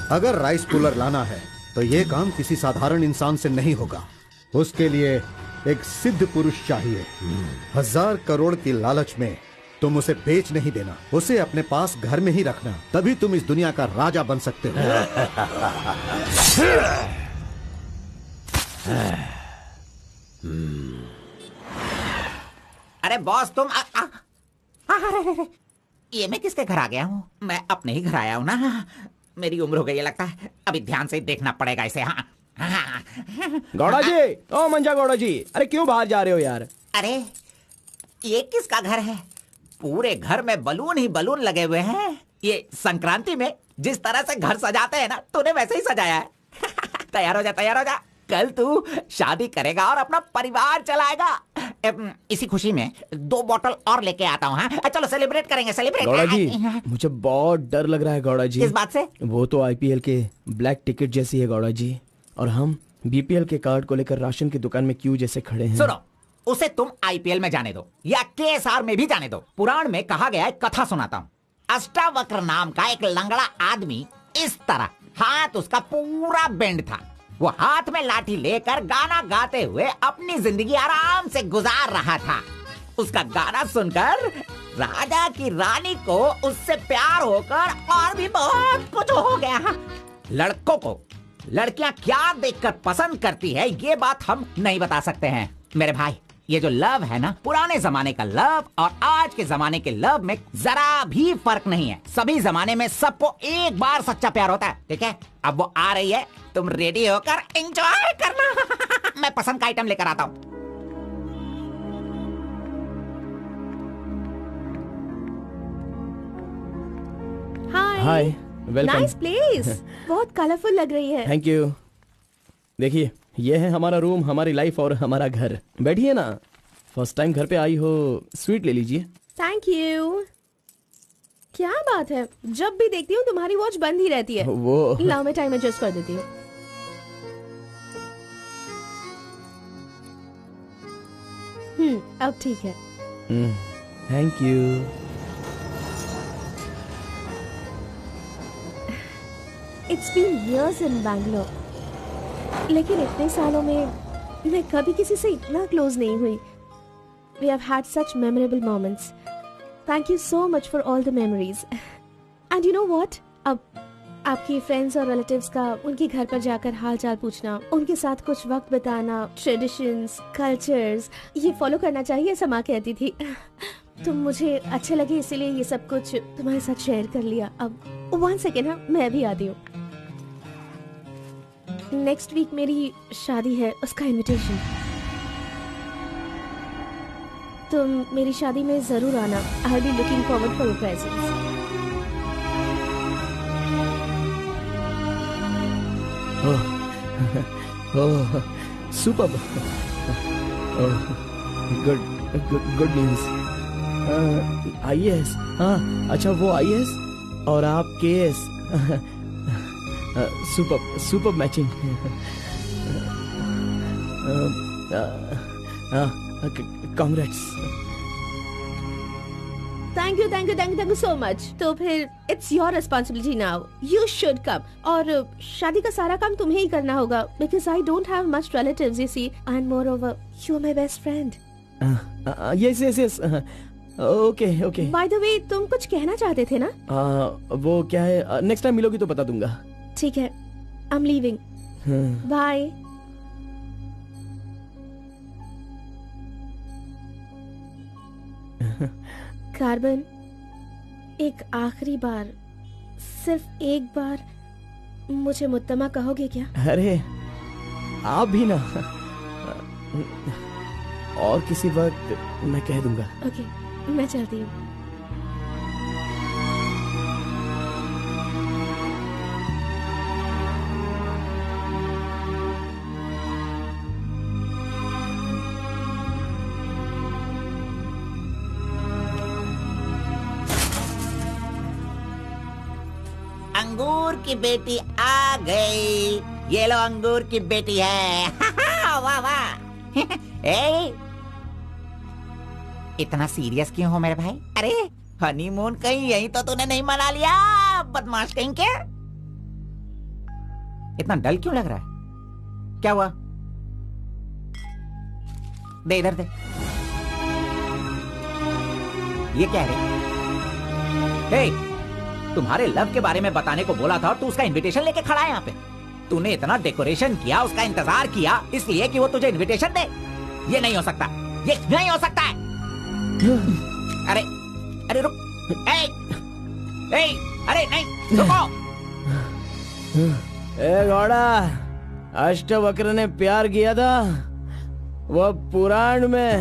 अगर राइस कूलर लाना है तो यह काम किसी साधारण इंसान से नहीं होगा। उसके लिए एक सिद्ध पुरुष चाहिए। 1000 करोड़ की लालच में तुम उसे बेच नहीं देना, उसे अपने पास घर में ही रखना, तभी तुम इस दुनिया का राजा बन सकते हो। अरे बॉस, तुम ये मैं किसके घर आ गया हूँ? मैं अपने ही घर आया हूँ ना। मेरी उम्र हो गई है लगता है, अभी ध्यान से देखना पड़ेगा इसे। हाँ। गौड़ा जी, ओ मंजा गौड़ा जी, अरे क्यों बाहर जा रहे हो यार? अरे ये किसका घर है? पूरे घर में बलून ही बलून लगे हुए हैं। ये संक्रांति में जिस तरह से घर सजाते हैं ना, तूने वैसे ही सजाया है। तैयार हो जा, कल तू शादी करेगा और अपना परिवार चलाएगा। इसी खुशी में 2 बोतल और लेके आता हूँ। हाँ? चलो सेलिब्रेट करेंगे, सेलिब्रेट। गौड़ा जी, मुझे बहुत डर लग रहा है गौड़ा जी। किस बात से? वो तो आईपीएल के ब्लैक टिकट जैसी है गौड़ा जी, और हम बीपीएल के कार्ड को लेकर राशन की दुकान में क्यों जैसे खड़े हैं। सुनो, उसे तुम आईपीएल में जाने दो या केएसआर में भी जाने दो। पुराण में कहा गया है, कथा सुनाता हूँ। अष्टावक्र नाम का एक लंगड़ा आदमी, इस तरह हाथ उसका पूरा बेंड था। वो हाथ में लाठी लेकर गाना गाते हुए अपनी जिंदगी आराम से गुजार रहा था। उसका गाना सुनकर राजा की रानी को उससे प्यार होकर और भी बहुत कुछ हो गया। लड़कों को लड़कियां क्या देखकर पसंद करती है, ये बात हम नहीं बता सकते हैं। मेरे भाई, ये जो लव है ना, पुराने जमाने का लव और आज के जमाने के लव में जरा भी फर्क नहीं है। सभी जमाने में सबको एक बार सच्चा प्यार होता है, ठीक है? अब वो आ रही है, तुम रेडी होकर एंजॉय करना। मैं पसंद का आइटम लेकर आता हूँ। हाय, वेलकम। Nice place. बहुत कलरफुल लग रही है। Thank you. देखिए, ये है हमारा रूम, हमारी लाइफ और हमारा घर। बैठिए ना, फर्स्ट टाइम घर पे आई हो, स्वीट ले लीजिए। Thank you. क्या बात है, जब भी देखती हूँ तुम्हारी वॉच बंद ही रहती है। वो लाओ मैं टाइम एडजस्ट कर देती हूँ। अब ठीक है। Thank you. It's been years इन बैंगलोर, लेकिन इतने सालों में मैं कभी किसी से इतना क्लोज नहीं हुई। We have had such memorable moments. Thank you so much for all the memories. And you know what? अब आपकी फ्रेंड्स और रिलेटिव्स का उनके घर पर जाकर हाल चाल पूछना, उनके साथ कुछ वक्त बिताना, ट्रेडिशंस, कल्चर्स, ये फॉलो करना चाहिए, ऐसा माँ कहती थी। तुम मुझे अच्छे लगे इसीलिए ये सब कुछ तुम्हारे साथ शेयर कर लिया। अब 1 सेकेंड है, मैं अभी आती हूँ। नेक्स्ट वीक मेरी शादी है, उसका इनविटेशन। तुम मेरी शादी में जरूर आना। I will be looking forward for your presence. Oh, superb. Good news. IAS, हाँ, अच्छा वो IAS और आप KS। Super matching. Congrats. Thank you so much. तो फिर it's your responsibility now, you should come. और शादी का सारा काम तुम्हें ही करना होगा, because I don't have much relatives, you see, and moreover you are my best friend. Yes. Okay. By the वे, तुम कुछ कहना चाहते थे ना? वो क्या है, नेक्स्ट टाइम मिलोगी तो बता दूंगा। ठीक है, I am leaving. Bye. Carbon, एक आखिरी बार, सिर्फ एक बार मुझे मुत्तमा कहोगे क्या? अरे आप भी ना, और किसी वक्त मैं कह दूंगा। ओके, मैं चलती हूँ। अंगूर की बेटी आ गई। ये लो, अंगूर की बेटी है। वाह वाह। ए, इतना सीरियस क्यों हो मेरे भाई? अरे हनीमून कहीं यहीं तो तूने नहीं मना लिया, बदमाश कहीं के? इतना डल क्यों लग रहा है? क्या हुआ? दे इधर दे। ये क्या है? हे, तुम्हारे लव के बारे में बताने को बोला था और तू उसका इनविटेशन लेके खड़ा है यहाँ पे। तूने इतना डेकोरेशन किया, उसका इंतजार किया, इसलिए कि वो तुझे इनविटेशन दे। ये नहीं हो सकता, ये नहीं हो सकता है। अरे रुक। अरे नहीं, रुको। घोड़ा, अष्टवक्र ने प्यार किया था वो पुराण में,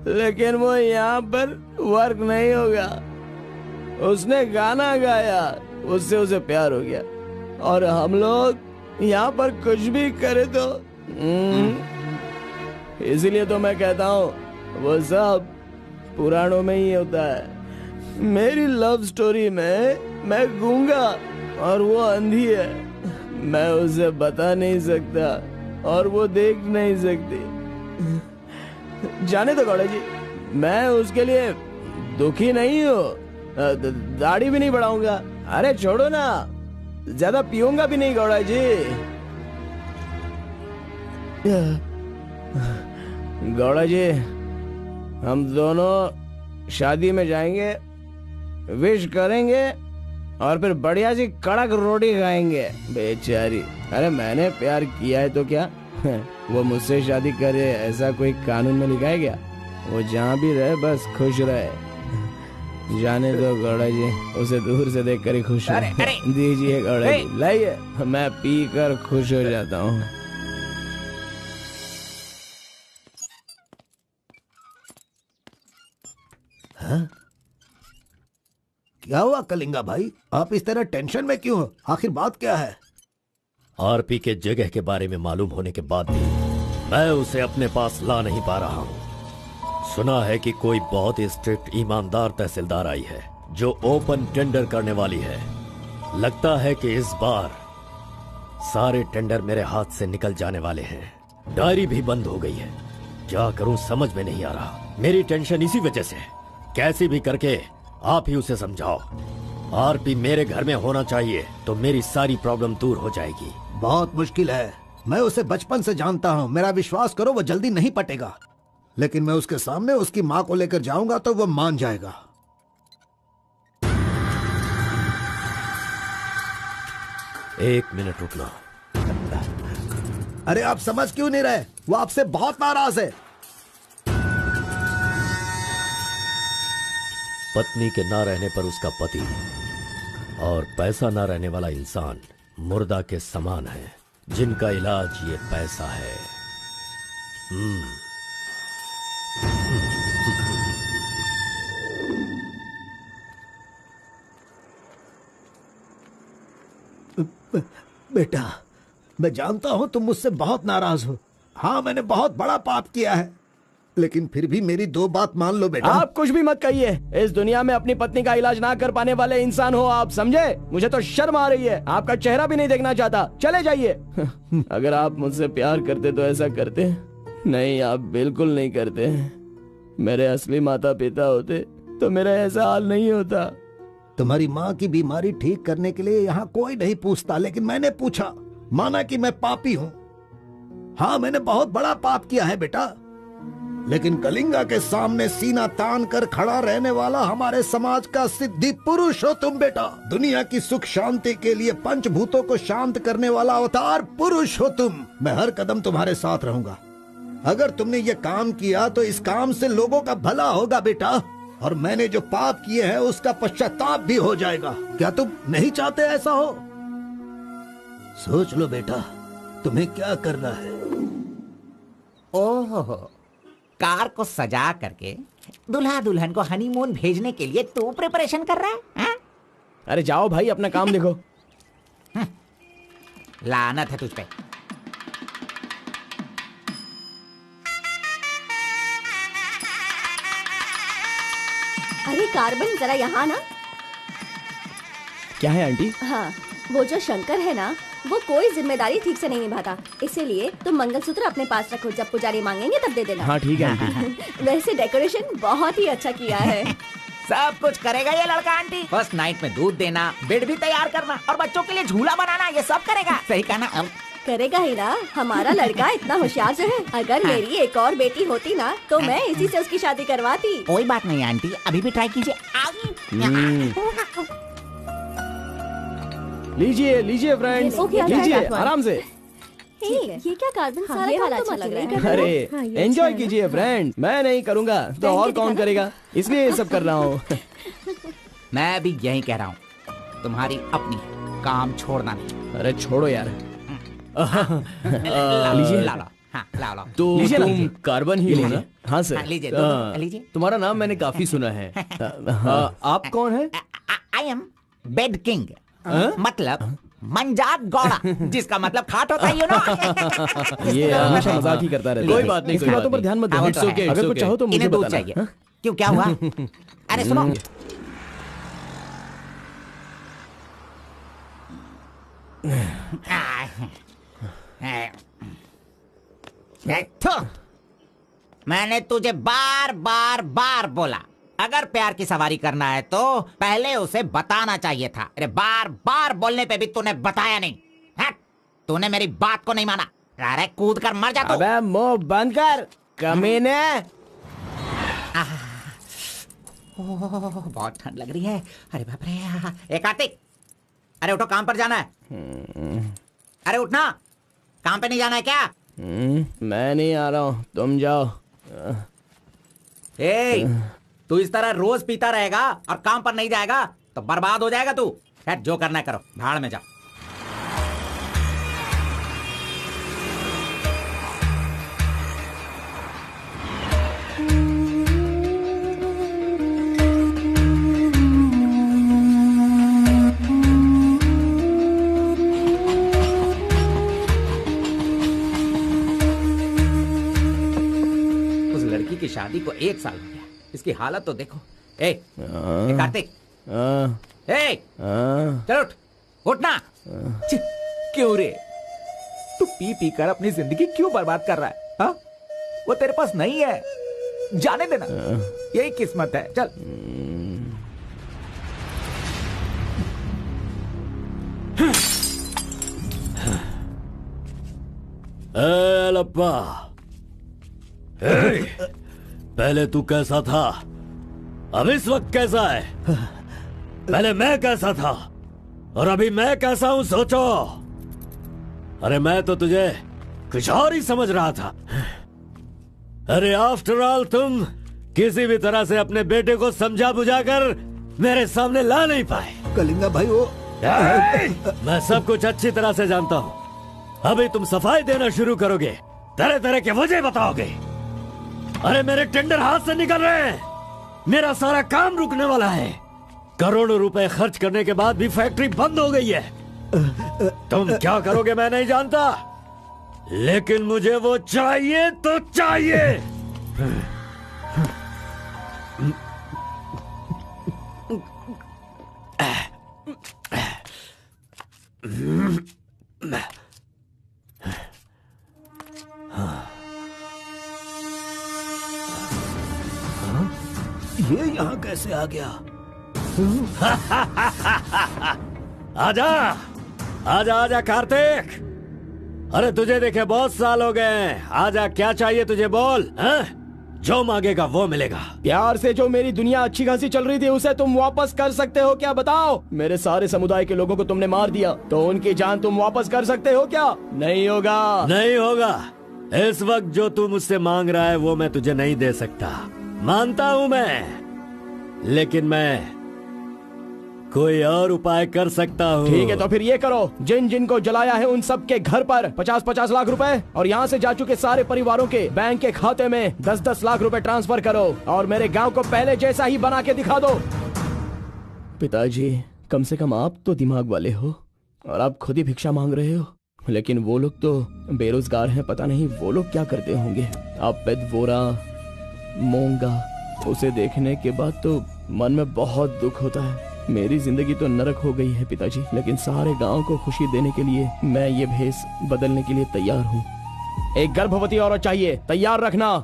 लेकिन वो यहाँ पर वर्क नहीं होगा। उसने गाना गाया, उससे उसे प्यार हो गया, और हम लोग यहाँ पर कुछ भी करे तो इसलिए तो मैं कहता हूँ वो सब पुराणों में ही होता है। मेरी लव स्टोरी में मैं गूंगा और वो अंधी है। मैं उसे बता नहीं सकता और वो देख नहीं सकती। जाने दो गौड़ा जी, मैं उसके लिए दुखी नहीं हूँ, दाढ़ी भी नहीं बढ़ाऊंगा। अरे छोड़ो ना, ज्यादा पीऊंगा भी नहीं गौड़ा जी। गौड़ा जी, हम दोनों शादी में जाएंगे, विश करेंगे और फिर बढ़िया सी कड़क रोटी खाएंगे। बेचारी, अरे मैंने प्यार किया है तो क्या वो मुझसे शादी करे ऐसा कोई कानून में लिखा है क्या? वो जहाँ भी रहे बस खुश रहे। जाने दो गौड़ा जी, उसे दूर से देख कर ही खुश हूँ। दीजिए गौड़ा जी, लाइए, मैं पी कर खुश हो जाता हूँ। क्या हुआ कलिंगा भाई, आप इस तरह टेंशन में क्यों हो? आखिर बात क्या है? आरपी के जगह के बारे में मालूम होने के बाद भी मैं उसे अपने पास ला नहीं पा रहा हूँ। सुना है कि कोई बहुत ही स्ट्रिक्ट ईमानदार तहसीलदार आई है जो ओपन टेंडर करने वाली है। लगता है कि इस बार सारे टेंडर मेरे हाथ से निकल जाने वाले हैं। डायरी भी बंद हो गई है। क्या करूं समझ में नहीं आ रहा। मेरी टेंशन इसी वजह से। कैसी भी करके आप ही उसे समझाओ। आरपी मेरे घर में होना चाहिए तो मेरी सारी प्रॉब्लम दूर हो जाएगी। बहुत मुश्किल है। मैं उसे बचपन से जानता हूँ। मेरा विश्वास करो, वो जल्दी नहीं पटेगा। लेकिन मैं उसके सामने उसकी माँ को लेकर जाऊंगा तो वो मान जाएगा। एक मिनट रुकना। अरे आप समझ क्यों नहीं रहे? वो आपसे बहुत नाराज है। पत्नी के ना रहने पर उसका पति और पैसा ना रहने वाला इंसान मुर्दा के समान है, जिनका इलाज ये पैसा है। बेटा, मैं जानता हूं तुम मुझसे बहुत नाराज हो। हाँ, मैंने बहुत बड़ा पाप किया है, लेकिन फिर भी मेरी दो बात मान लो बेटा। आप कुछ भी मत कहिए। इस दुनिया में अपनी पत्नी का इलाज ना कर पाने वाले इंसान हो आप, समझे? मुझे तो शर्म आ रही है। आपका चेहरा भी नहीं देखना चाहता। चले जाइए। अगर आप मुझसे प्यार करते तो ऐसा करते। नहीं, आप बिल्कुल नहीं करते। मेरे असली माता पिता होते तो मेरा ऐसा हाल नहीं होता। तुम्हारी माँ की बीमारी ठीक करने के लिए यहाँ कोई नहीं पूछता, लेकिन मैंने पूछा। माना कि मैं पापी हूँ। हाँ, मैंने बहुत बड़ा पाप किया है बेटा, लेकिन कलिंगा के सामने सीना तान कर खड़ा रहने वाला हमारे समाज का सिद्धि पुरुष हो तुम बेटा। दुनिया की सुख शांति के लिए पंचभूतों को शांत करने वाला अवतार पुरुष हो तुम। मैं हर कदम तुम्हारे साथ रहूंगा। अगर तुमने ये काम किया तो इस काम से लोगों का भला होगा बेटा, और मैंने जो पाप किए हैं उसका पश्चाताप भी हो जाएगा। क्या तुम नहीं चाहते ऐसा हो? सोच लो बेटा, तुम्हें क्या करना है। ओहो, कार को सजा करके दुल्हा दुल्हन को हनीमून भेजने के लिए तू प्रिपरेशन कर रहा है, हा? अरे जाओ भाई, अपना काम देखो। लानत है तुझ पे। अरे कार्बन, जरा यहाँ ना। क्या है आंटी? हाँ, वो जो शंकर है ना, वो कोई जिम्मेदारी ठीक से नहीं निभाता। इसीलिए तुम मंगलसूत्र अपने पास रखो, जब पुजारी मांगेंगे तब दे देना। हाँ ठीक है आंटी। वैसे डेकोरेशन बहुत ही अच्छा किया है। सब कुछ करेगा ये लड़का आंटी। फर्स्ट नाइट में दूध देना, बेड भी तैयार करना और बच्चों के लिए झूला बनाना, ये सब करेगा। सही कहा ना? करेगा ही ना, हमारा लड़का इतना होशियार जो है। अगर मेरी एक और बेटी होती ना तो मैं इसी से उसकी शादी करवाती। कोई बात नहीं आंटी, अभी भी ट्राई कीजिए। लीजिए लीजिए फ्रेंड्स, लीजिए आराम से। ये क्या कार्बन, सारा ये काम वाला तो अच्छा लग मत रहा करो। है। अरे हाँ, ये एंजॉय अच्छा है कीजिए फ्रेंड। मैं नहीं करूंगा तो और कौन करेगा, इसलिए ये सब कर रहा हूँ। मैं भी यही कह रहा हूँ, तुम्हारी अपनी काम छोड़ना नहीं। अरे छोड़ो यार। लीजिए, ला लो। हाँ, ला लो। तो लीजिए ना, तुम लीजिए। कार्बन ही हो ना? हाँ सर। हाँ, लीजिए, लीजिए। तुम्हारा नाम मैंने काफी सुना है। आप कौन है? आई एम बेड किंग, मतलब मंजात गौड़ा, जिसका मतलब खाट होता है, यू नो। ये हमेशा मजाक ही करता रहता है। कोई बात नहीं, इसकी कोई बातों पर बात ध्यान मत नहीं। दो। It's okay, अगर it's कुछ okay। चाहो तो मुझे इन्हें दूध बताना। चाहिए। हाँ? क्यों, क्या हुआ? अरे सुनो, मैंने तुझे बार बार बार बोला, अगर प्यार की सवारी करना है तो पहले उसे बताना चाहिए था। अरे बार बार बोलने पे भी तूने बताया नहीं। हट, तूने मेरी बात को नहीं माना। अरे कूद कर मर जा तू। अबे मुंह बंद कर कमीने। बहुत ठंड लग रही है। अरे बाप रे। कार्तिक, अरे उठो, काम पर जाना है। अरे उठना, काम पे नहीं जाना है क्या? मैं नहीं आ रहा हूँ, तुम जाओ। तू इस तरह रोज पीता रहेगा और काम पर नहीं जाएगा तो बर्बाद हो जाएगा तू। खैर जो करना है करो, भाड़ में जाओ। की शादी को 1 साल हो गया, इसकी हालत तो देखो। कार्तिक, चलो उठ ना। क्यों रे, तू पी पी कर अपनी जिंदगी क्यों बर्बाद कर रहा है? हा? वो तेरे पास नहीं है, जाने देना, यही किस्मत है। चल। लप्पा, पहले तू कैसा था, अब इस वक्त कैसा है? पहले मैं कैसा था और अभी मैं कैसा हूं, सोचो। अरे मैं तो तुझे कुछ और ही समझ रहा था। अरे आफ्टर ऑल तुम किसी भी तरह से अपने बेटे को समझा बुझाकर मेरे सामने ला नहीं पाए। कलिंगा भाई, वो मैं सब कुछ अच्छी तरह से जानता हूँ। अभी तुम सफाई देना शुरू करोगे, तरह तरह के वजह बताओगे। अरे मेरे टेंडर हाथ से निकल रहे हैं, मेरा सारा काम रुकने वाला है। करोड़ों रुपए खर्च करने के बाद भी फैक्ट्री बंद हो गई है। तुम क्या करोगे मैं नहीं जानता, लेकिन मुझे वो चाहिए तो चाहिए। ये यहाँ कैसे आ गया? आजा आजा आजा कार्तिक, अरे तुझे देखे बहुत साल हो गए। आजा, क्या चाहिए तुझे, बोल। जो मांगेगा वो मिलेगा। प्यार से जो मेरी दुनिया अच्छी खासी चल रही थी उसे तुम वापस कर सकते हो क्या, बताओ? मेरे सारे समुदाय के लोगों को तुमने मार दिया, तो उनकी जान तुम वापस कर सकते हो क्या? नहीं होगा। नहीं होगा। इस वक्त जो तू मुझसे मांग रहा है वो मैं तुझे नहीं दे सकता, मानता हूँ मैं, लेकिन मैं कोई और उपाय कर सकता हूँ। ठीक है, तो फिर ये करो, जिन जिन को जलाया है उन सब के घर पर 50-50 लाख रुपए और यहाँ से जा चुके सारे परिवारों के बैंक के खाते में 10-10 लाख रुपए ट्रांसफर करो और मेरे गांव को पहले जैसा ही बना के दिखा दो। पिताजी, कम से कम आप तो दिमाग वाले हो और आप खुद ही भिक्षा मांग रहे हो, लेकिन वो लोग तो बेरोजगार हैं, पता नहीं वो लोग क्या करते होंगे। आप पेदवोरा मोंगा, उसे देखने के बाद तो मन में बहुत दुख होता है। मेरी जिंदगी तो नरक हो गई है पिताजी, लेकिन सारे गांव को खुशी देने के लिए मैं ये भेष बदलने के लिए तैयार हूँ। एक गर्भवती औरत चाहिए, तैयार रखना।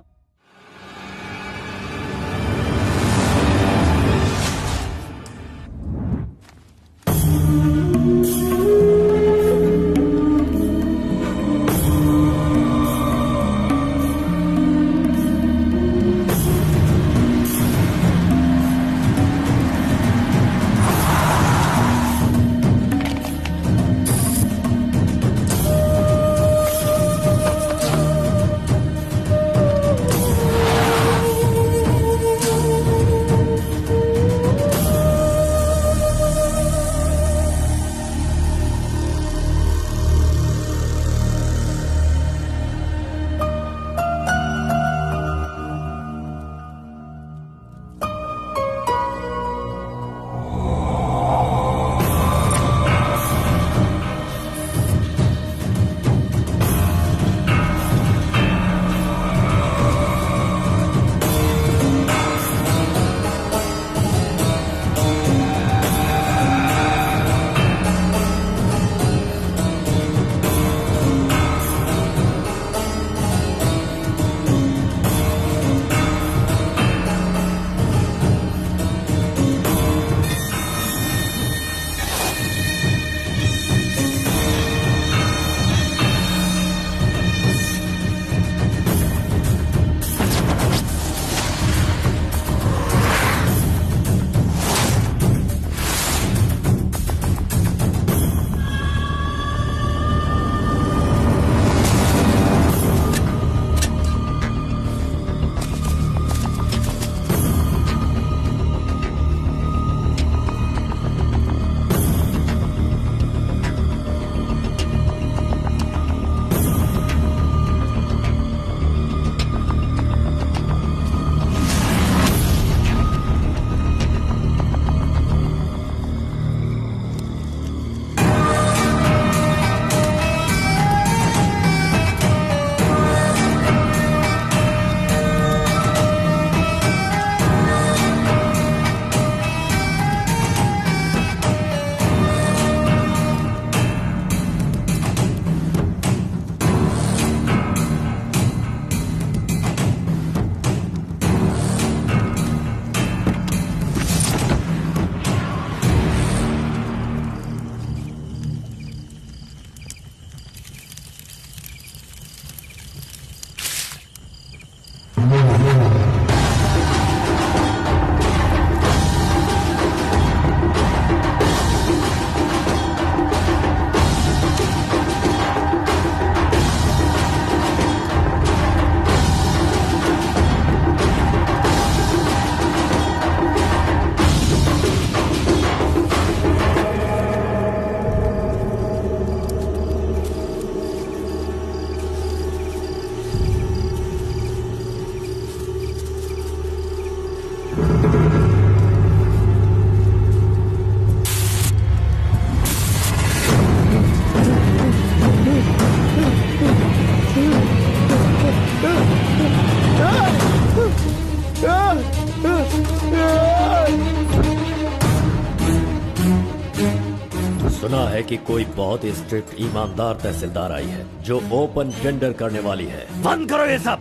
सुना है कि कोई बहुत ही स्ट्रिक्ट ईमानदार तहसीलदार आई है जो ओपन टेंडर करने वाली है। बंद करो ये सब।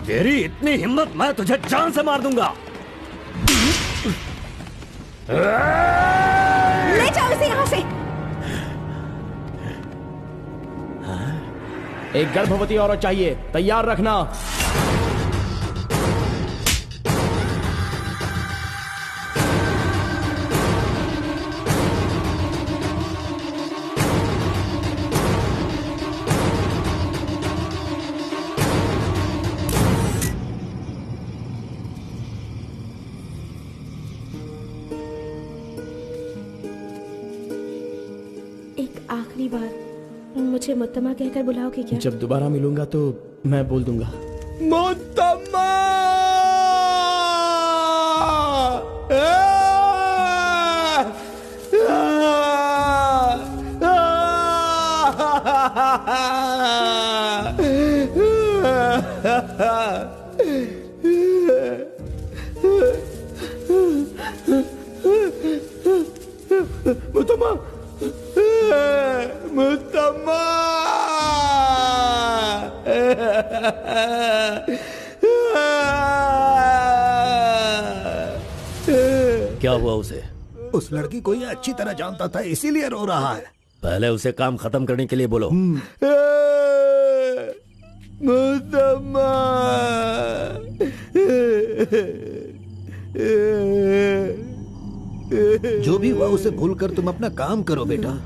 तेरी इतनी हिम्मत, मैं तुझे जान से मार दूंगा। ले जाओ इसे यहाँ से। एक गर्भवती औरत चाहिए, तैयार रखना। एक आखिरी बार मुझे मुत्तमा कहकर बुलाओगे क्या? जब दोबारा मिलूंगा तो मैं बोल दूंगा। मुत्तमा! मुत्तमा! मुत्तमा! क्या हुआ उसे? उस लड़की को ये अच्छी तरह जानता था, इसीलिए रो रहा है। पहले उसे काम खत्म करने के लिए बोलो। मुत्तमा! जो भी हुआ उसे भूलकर तुम अपना काम करो बेटा।